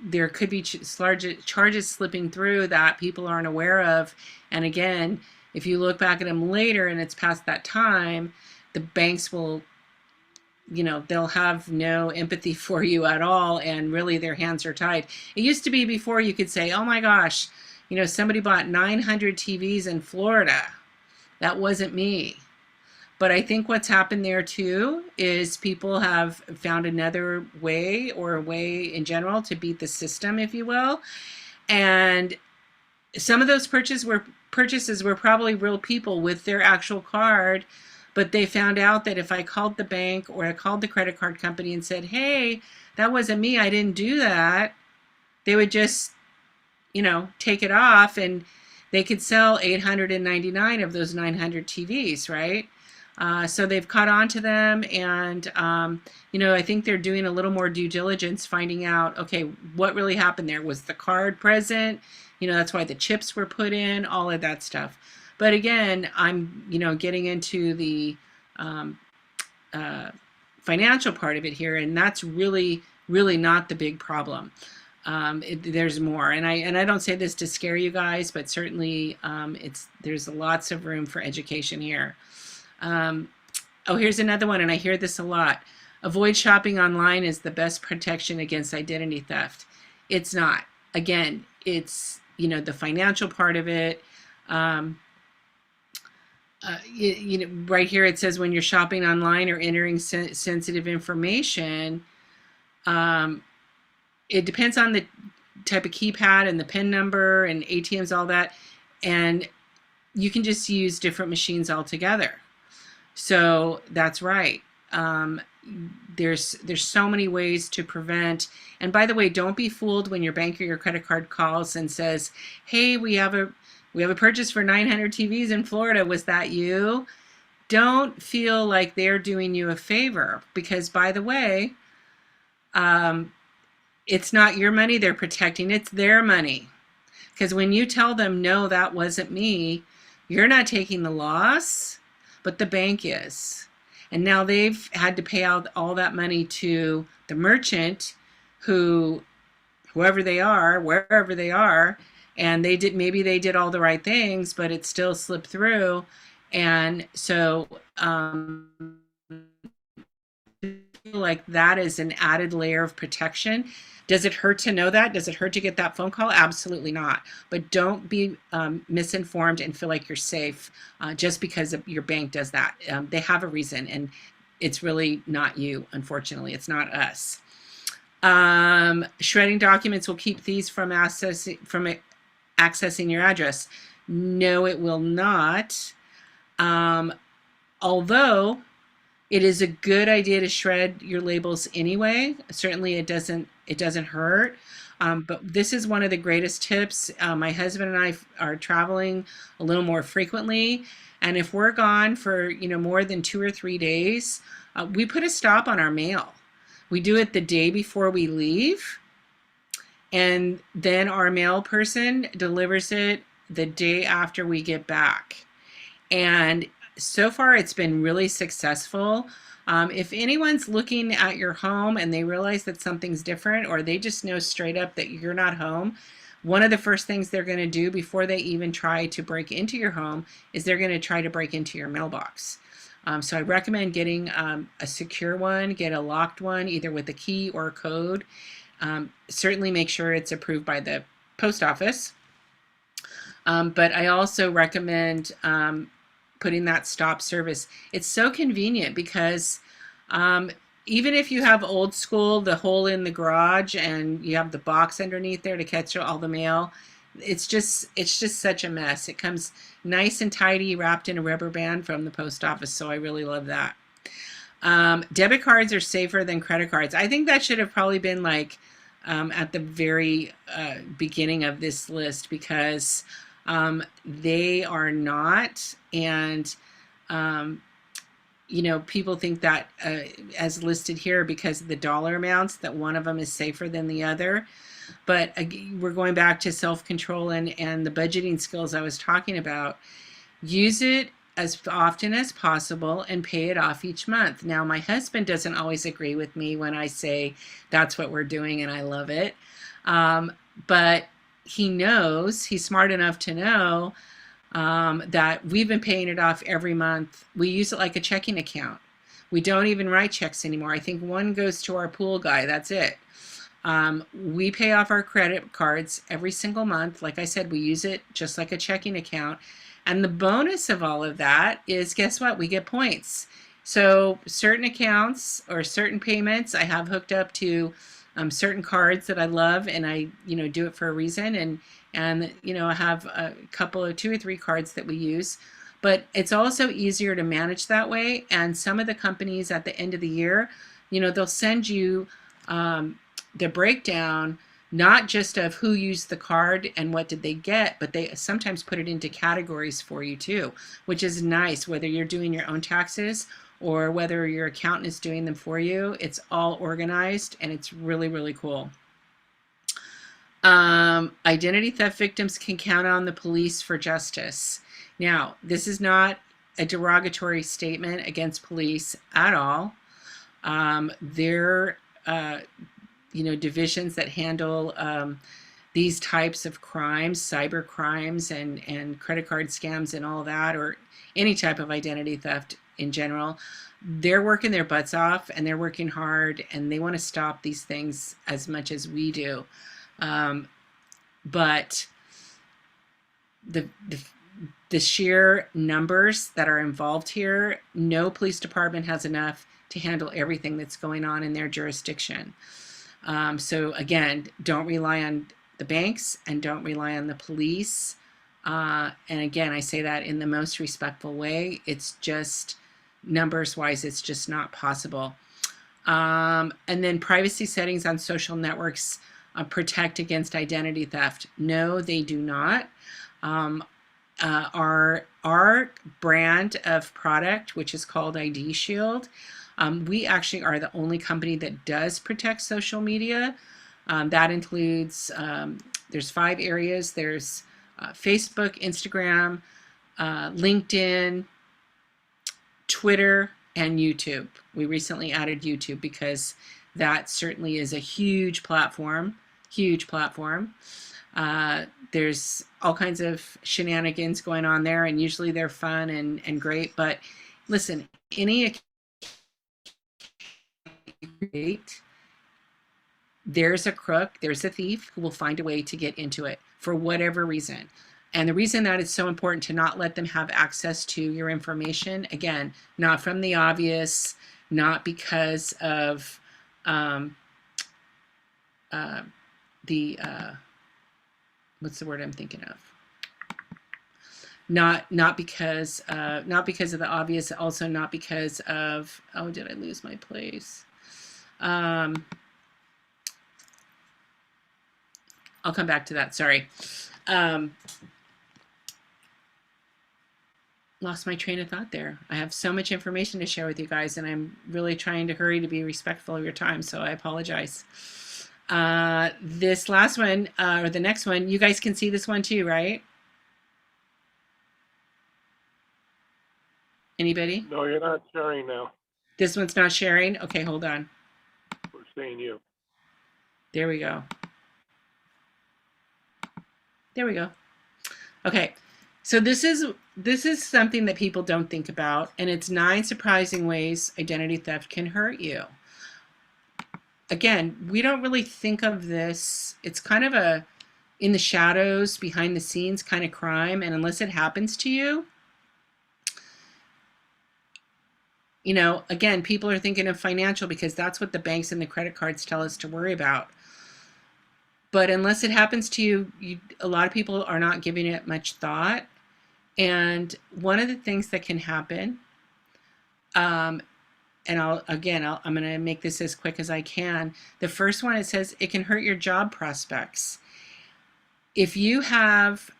there could be charges slipping through that people aren't aware of. And again, if you look back at them later and it's past that time, the banks will, you know, they'll have no empathy for you at all, and really their hands are tied. It used to be before you could say, oh my gosh, you know, somebody bought 900 TVs in Florida. That wasn't me. But I think what's happened there too is people have found another way, or a way in general, to beat the system, if you will. And some of those purchases were probably real people with their actual card, but they found out that if I called the bank or I called the credit card company and said, hey, that wasn't me, I didn't do that, they would just, you know, take it off, and they could sell 899 of those 900 TVs, right? So they've caught on to them, and, you know, I think they're doing a little more due diligence, finding out, okay, what really happened there? Was the card present? You know, that's why the chips were put in, all of that stuff. But again, I'm, you know, getting into the financial part of it here, and that's really, really not the big problem. there's more, and I don't say this to scare you guys, but certainly there's lots of room for education here. Oh, here's another one, and I hear this a lot. Avoid shopping online is the best protection against identity theft. It's not. Again, it's, you know, the financial part of it. You know, right here it says when you're shopping online or entering sensitive information, it depends on the type of keypad and the PIN number and ATMs, all that, and you can just use different machines altogether. So that's right. There's so many ways to prevent. And by the way, don't be fooled when your bank or your credit card calls and says, "Hey, we have a purchase for 900 TVs in Florida. Was that you?" Don't feel like they're doing you a favor, because by the way, it's not your money they're protecting, it's their money. Because when you tell them, "No, that wasn't me," you're not taking the loss, but the bank is. And now they've had to pay out all that money to the merchant, whoever they are, wherever they are, and maybe they did all the right things, but it still slipped through. And so I feel like that is an added layer of protection. Does it hurt to know that? Does it hurt to get that phone call? Absolutely not. But don't be misinformed and feel like you're safe just because your bank does that. They have a reason, and it's really not you, unfortunately. It's not us. Shredding documents will keep thieves from accessing your address. No, it will not. Although it is a good idea to shred your labels anyway. Certainly it doesn't hurt. But this is one of the greatest tips. My husband and I are traveling a little more frequently. And if we're gone for, you know, more than 2 or 3 days, we put a stop on our mail. We do it the day before we leave. And then our mail person delivers it the day after we get back. And so far, it's been really successful. If anyone's looking at your home and they realize that something's different, or they just know straight up that you're not home, one of the first things they're going to do before they even try to break into your home is they're going to try to break into your mailbox. So I recommend getting a secure one, get a locked one, either with a key or a code. Certainly make sure it's approved by the post office. But I also recommend putting that stop service. It's so convenient because even if you have old school, the hole in the garage, and you have the box underneath there to catch all the mail, it's just such a mess. It comes nice and tidy, wrapped in a rubber band from the post office. So I really love that. Debit cards are safer than credit cards. I think that should have probably been like at the very beginning of this list, because they are not. And you know, people think that as listed here because of the dollar amounts, that one of them is safer than the other. But we're going back to self-control and the budgeting skills I was talking about. Use it as often as possible and pay it off each month. Now, my husband doesn't always agree with me when I say that's what we're doing, and I love it. But he knows, he's smart enough to know that we've been paying it off every month. We use it like a checking account. We don't even write checks anymore. I think one goes to our pool guy. That's it. We pay off our credit cards every single month. Like I said, we use it just like a checking account. And the bonus of all of that is, guess what? We get points. So certain accounts or certain payments I have hooked up to certain cards that I love, and I, you know, do it for a reason. And you know, I have a couple of 2 or 3 cards that we use. But it's also easier to manage that way. And some of the companies at the end of the year, you know, they'll send you the breakdown, not just of who used the card and what did they get, but they sometimes put it into categories for you too, which is nice, whether you're doing your own taxes or whether your accountant is doing them for you. It's all organized and it's really, really cool. Identity theft victims can count on the police for justice. Now, this is not a derogatory statement against police at all. divisions that handle these types of crimes, cyber crimes and credit card scams and all that, or any type of identity theft in general, they're working their butts off and they're working hard and they want to stop these things as much as we do. But the sheer numbers that are involved here, no police department has enough to handle everything that's going on in their jurisdiction. So again, don't rely on the banks and don't rely on the police. And again, I say that in the most respectful way. It's just numbers wise, it's just not possible. And then privacy settings on social networks protect against identity theft. No, they do not. Our brand of product, which is called IDShield, we actually are the only company that does protect social media. That includes, there's 5 areas. There's Facebook, Instagram, LinkedIn, Twitter, and YouTube. We recently added YouTube because that certainly is a huge platform, there's all kinds of shenanigans going on there, and usually they're fun and great. But listen, any there's a crook, there's a thief who will find a way to get into it for whatever reason. And the reason that it's so important to not let them have access to your information, again, not from the obvious, not because of what's the word I'm thinking of? Not because of the obvious, also not because of, oh, did I lose my place? I'll come back to that, sorry. Lost my train of thought there. I have so much information to share with you guys, and I'm really trying to hurry to be respectful of your time, so I apologize. This last one, or the next one, you guys can see this one too, right? Anybody? No, you're not sharing now. This one's not sharing? Okay, hold on. We're seeing you. There we go. There we go. Okay, so this is something that people don't think about, and it's 9 surprising ways identity theft can hurt you. Again, we don't really think of this. It's kind of a in the shadows, behind the scenes kind of crime, and unless it happens to you, again, people are thinking of financial because that's what the banks and the credit cards tell us to worry about. But unless it happens to you, a lot of people are not giving it much thought. And one of the things that can happen, and I'm going to make this as quick as I can. The first one, it says it can hurt your job prospects. If you have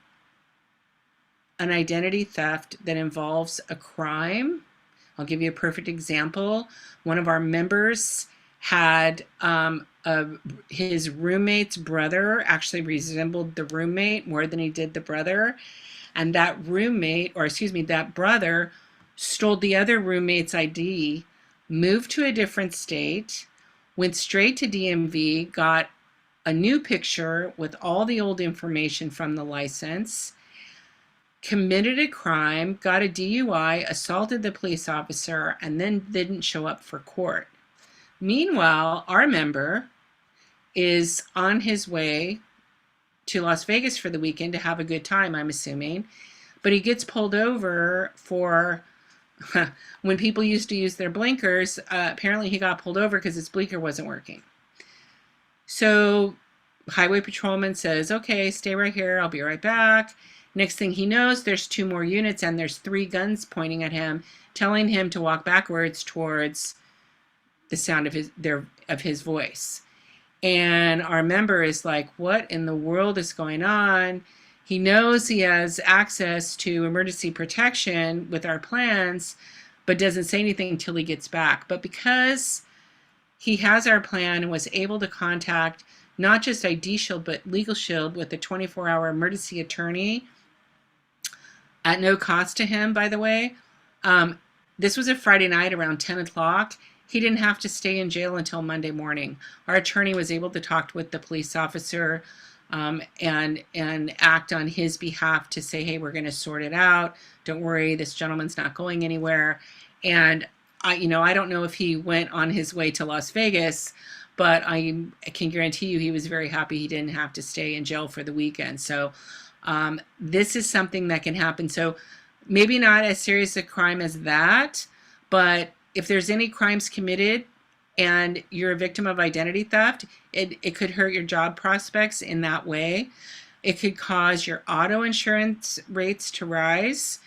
an identity theft that involves a crime, I'll give you a perfect example. One of our members had his roommate's brother actually resembled the roommate more than he did the brother. And that roommate, or excuse me, that brother stole the other roommate's ID, moved to a different state, went straight to DMV, got a new picture with all the old information from the license, committed a crime, got a DUI, assaulted the police officer, and then didn't show up for court. Meanwhile, our member is on his way to Las Vegas for the weekend to have a good time, I'm assuming, but he gets pulled over for when people used to use their blinkers. Apparently he got pulled over because his blinker wasn't working. So highway patrolman says, okay, stay right here, I'll be right back. Next thing he knows, there's 2 more units and there's 3 guns pointing at him, telling him to walk backwards towards the sound of his voice. And our member is like, what in the world is going on? He knows he has access to emergency protection with our plans, but doesn't say anything until he gets back. But because he has our plan and was able to contact not just IDShield, but LegalShield with a 24-hour emergency attorney at no cost to him, by the way. This was a Friday night around 10 o'clock, he didn't have to stay in jail until Monday morning. Our attorney was able to talk with the police officer and act on his behalf to say, hey, we're going to sort it out. Don't worry, this gentleman's not going anywhere. And I don't know if he went on his way to Las Vegas, but I can guarantee you he was very happy he didn't have to stay in jail for the weekend. So this is something that can happen. So maybe not as serious a crime as that, but if there's any crimes committed and you're a victim of identity theft, it could hurt your job prospects in that way. It could cause your auto insurance rates to rise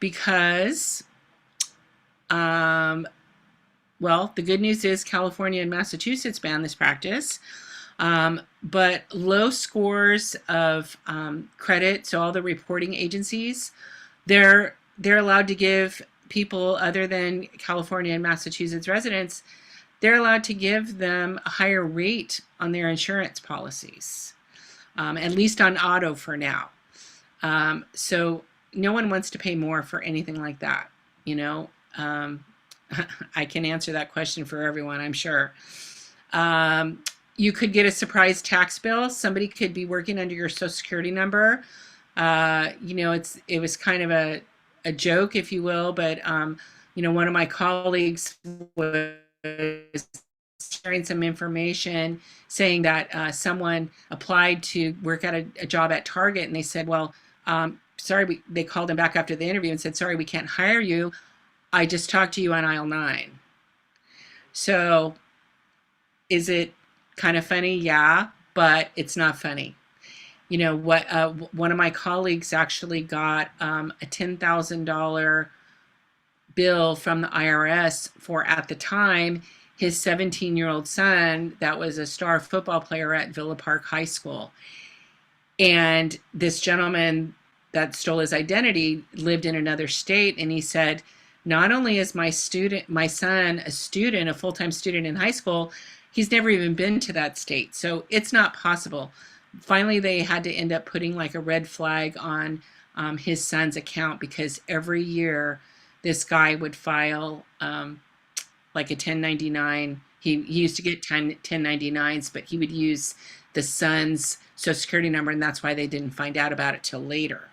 because, well, the good news is California and Massachusetts ban this practice, but low scores of credit, so all the reporting agencies, they're allowed to give people other than California and Massachusetts residents, they're allowed to give them a higher rate on their insurance policies, at least on auto for now. So no one wants to pay more for anything like that, I can answer that question for everyone, I'm sure. You could get a surprise tax bill. Somebody could be working under your Social Security number. It was kind of a joke, if you will, but one of my colleagues was sharing some information saying that someone applied to work at a job at Target, and they said, well, sorry, they called him back after the interview and said, sorry, we can't hire you. I just talked to you on aisle 9. So is it kind of funny? Yeah, but it's not funny. One of my colleagues actually got a $10,000 bill from the IRS for, at the time, his 17-year-old son that was a star football player at Villa Park High School. And this gentleman that stole his identity lived in another state, and he said, not only is my son a student, a full-time student in high school, he's never even been to that state. So it's not possible. Finally, they had to end up putting like a red flag on his son's account, because every year this guy would file like a 1099. He used to get 1099s, but he would use the son's Social Security number, and that's why they didn't find out about it till later.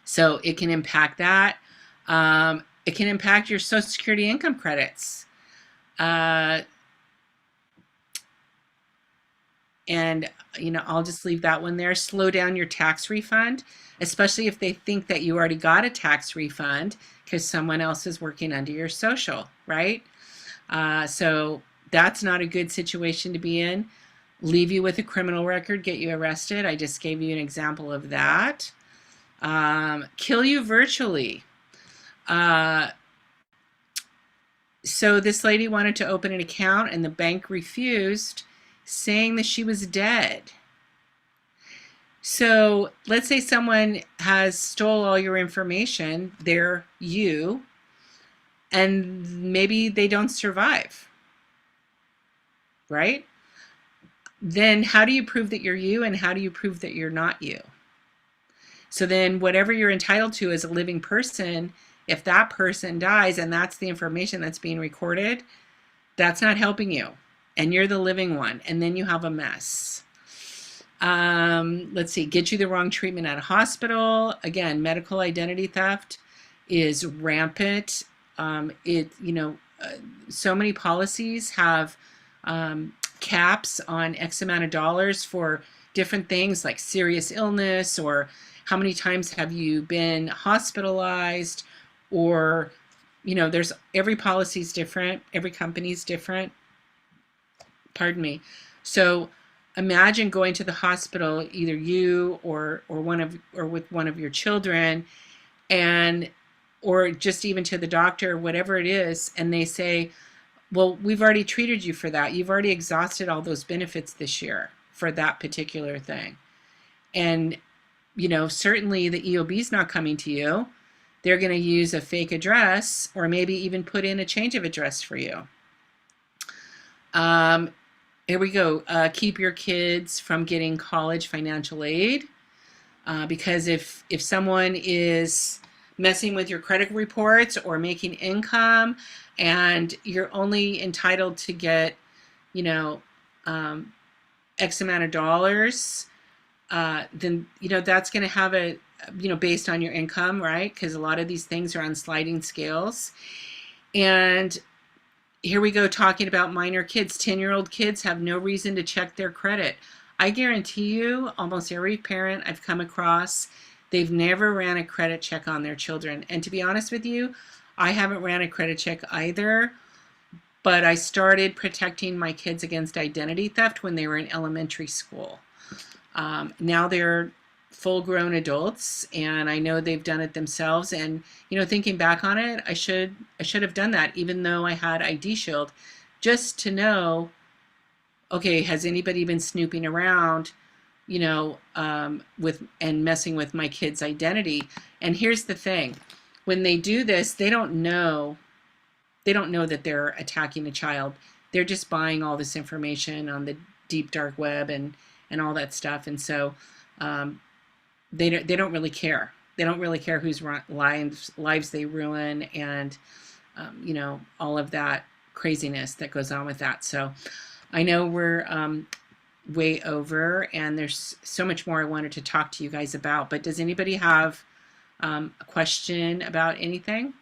So it can impact that. It can impact your Social Security income credits. And, I'll just leave that one there. Slow down your tax refund, especially if they think that you already got a tax refund because someone else is working under your social, right? So that's not a good situation to be in. Leave you with a criminal record, get you arrested. I just gave you an example of that. Kill you virtually. So this lady wanted to open an account and the bank refused, saying that she was dead. So let's say someone has stole all your information, they're you, and maybe they don't survive, right? Then how do you prove that you're you, and how do you prove that you're not you? So then whatever you're entitled to as a living person, if that person dies and that's the information that's being recorded, that's not helping you. And you're the living one, and then you have a mess. Let's see, get you the wrong treatment at a hospital. Again, medical identity theft is rampant. So many policies have caps on X amount of dollars for different things like serious illness, or how many times have you been hospitalized, or, there's every policy is different, every company is different. Pardon me. So imagine going to the hospital, either you or with one of your children, or just even to the doctor, whatever it is, and they say, well, we've already treated you for that. You've already exhausted all those benefits this year for that particular thing. And, certainly the EOB is not coming to you. They're going to use a fake address, or maybe even put in a change of address for you. Here we go. Keep your kids from getting college financial aid, because if someone is messing with your credit reports or making income, and you're only entitled to get, you know, X amount of dollars, then, you know, that's going to have a, you know, based on your income, right? Because a lot of these things are on sliding scales. And here we go talking about minor kids. 10-year-old kids have no reason to check their credit. I guarantee you, almost every parent I've come across, they've never ran a credit check on their children. And to be honest with you, I haven't ran a credit check either, but I started protecting my kids against identity theft when they were in elementary school. Now they're full-grown adults, and I know they've done it themselves. And, you know, thinking back on it, I should have done that, even though I had IDShield, just to know, okay, has anybody been snooping around, you know, with and messing with my kid's identity? And here's the thing: when they do this, they don't know that they're attacking a child. They're just buying all this information on the deep dark web and all that stuff. And so they don't really care. They don't really care whose lives they ruin, and you know, all of that craziness that goes on with that. So I know we're way over, and there's so much more I wanted to talk to you guys about, but does anybody have a question about anything?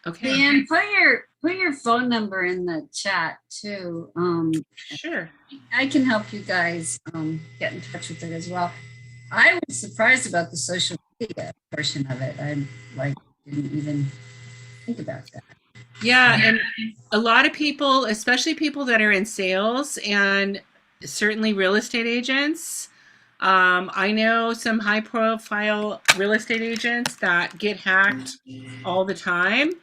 Okay. Dan, put your phone number in the chat too. Sure. I can help you guys get in touch with it as well. I was surprised about the social media portion of it. I didn't even think about that. Yeah, and a lot of people, especially people that are in sales and certainly real estate agents. I know some high-profile real estate agents that get hacked all the time,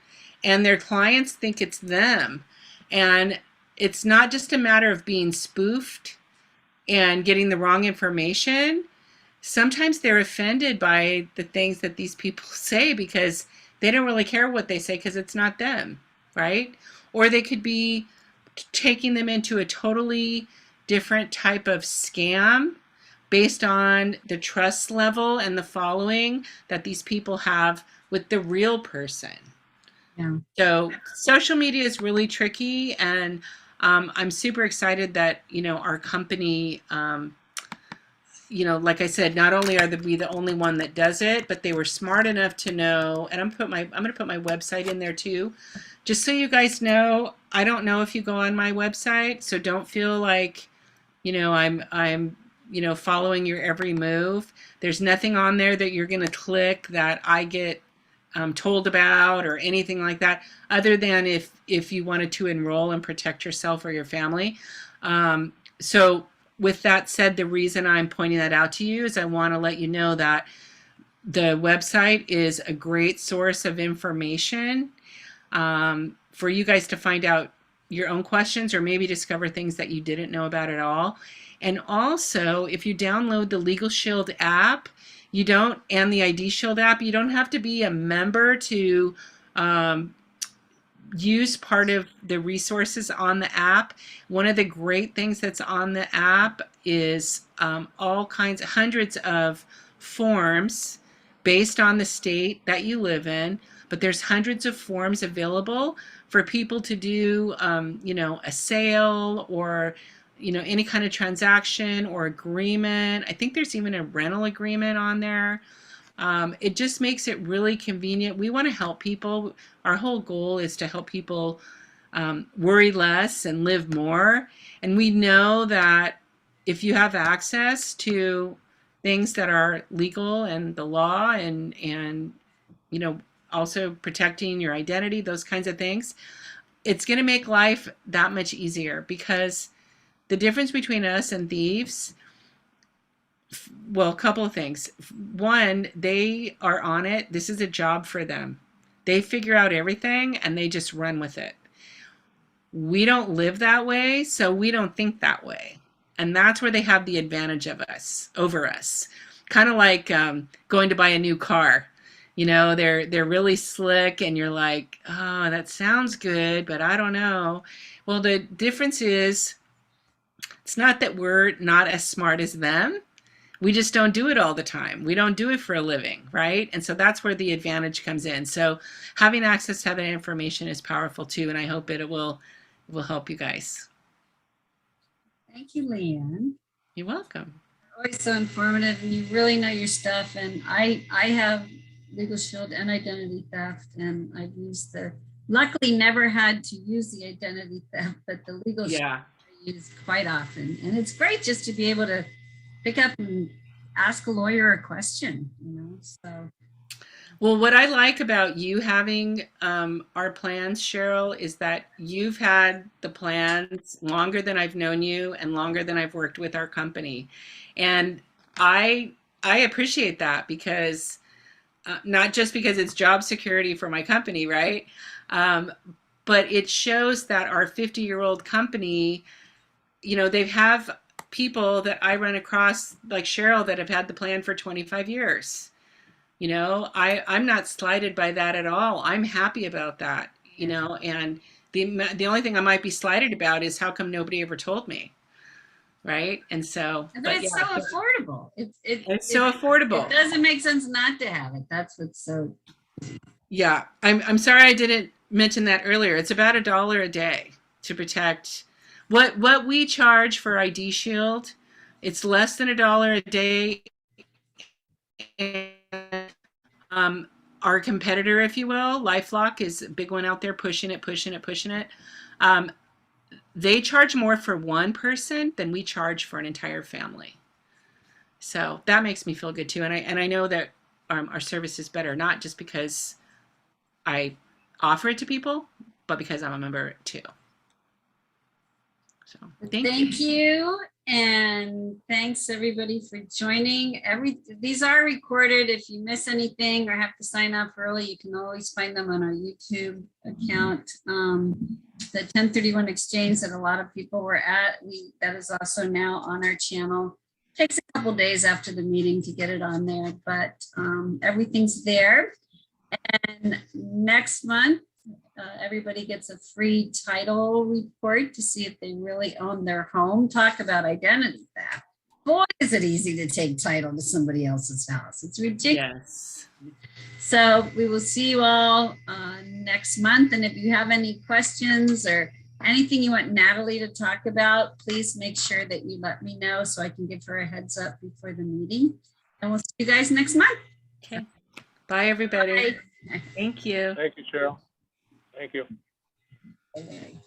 and their clients think it's them. And it's not just a matter of being spoofed and getting the wrong information. Sometimes they're offended by the things that these people say because they don't really care what they say because it's not them, right? Or they could be taking them into a totally different type of scam based on the trust level and the following that these people have with the real person. Yeah. So social media is really tricky, and I'm super excited that, you know, our company, you know, like I said, not only are we the only one that does it, but they were smart enough to know, and I'm going to put my website in there too, just so you guys know. I don't know if you go on my website, so don't feel like, you know, I'm you know, following your every move. There's nothing on there that you're going to click that I get told about or anything like that, other than if you wanted to enroll and protect yourself or your family. So with that said, the reason I'm pointing that out to you is I want to let you know that the website is a great source of information for you guys to find out your own questions or maybe discover things that you didn't know about at all. And also, if you download the LegalShield app, and the IDShield app, you don't have to be a member to use part of the resources on the app. One of the great things that's on the app is hundreds of forms based on the state that you live in, but there's hundreds of forms available for people to do, you know, a sale or, you know, any kind of transaction or agreement. I think there's even a rental agreement on there. It just makes it really convenient. We want to help people. Our whole goal is to help people worry less and live more. And we know that if you have access to things that are legal and the law and you know, also protecting your identity, those kinds of things, it's going to make life that much easier. Because the difference between us and thieves, well, a couple of things. One, they are on it. This is a job for them. They figure out everything and they just run with it. We don't live that way, so we don't think that way. And that's where they have the advantage of us, over us. Kind of like going to buy a new car. You know, they're really slick and you're like, oh, that sounds good, but I don't know. Well, the difference is It's not that we're not as smart as them. We just don't do it all the time. We don't do it for a living, right? And so that's where the advantage comes in. So having access to that information is powerful too, and I hope it will help you guys. Thank you, Leanne. You're welcome. Always so informative, and you really know your stuff. And I have IDShield and identity theft, and I've used luckily never had to use the identity theft, but the legal shield I use quite often. And it's great just to be able to pick up and ask a lawyer a question, so. Well, what I like about you having our plans, Cheryl, is that you've had the plans longer than I've known you and longer than I've worked with our company. And I appreciate that, because not just because it's job security for my company, right? But it shows that our 50-year-old company, they have people that I run across like Cheryl that have had the plan for 25 years. I'm not slighted by that at all. I'm happy about that, and the only thing I might be slighted about is how come nobody ever told me. Right. And so, but it's so affordable. It's so affordable. It doesn't make sense not to have it. That's what's so. Yeah. I'm sorry I didn't mention that earlier. It's about $1 a day to protect what we charge for IDShield. It's less than $1 a day. And, our competitor, if you will, LifeLock, is a big one out there pushing it. They charge more for one person than we charge for an entire family. So that makes me feel good too. And I know that our service is better, not just because I offer it to people, but because I'm a member too. So thank you. And thanks everybody for joining. These are recorded. If you miss anything or have to sign up early, you can always find them on our YouTube account. The 1031 exchange that a lot of people were at, that is also now on our channel. Takes a couple days after the meeting to get it on there, but everything's there. And next month, everybody gets a free title report to see if they really own their home. Talk about identity theft. Boy, is it easy to take title to somebody else's house. It's ridiculous. Yes. So we will see you all next month. And if you have any questions or anything you want Natalie to talk about, please make sure that you let me know so I can give her a heads up before the meeting. And we'll see you guys next month. Okay. Bye, everybody. Bye. Thank you. Thank you, Cheryl. Thank you. Bye.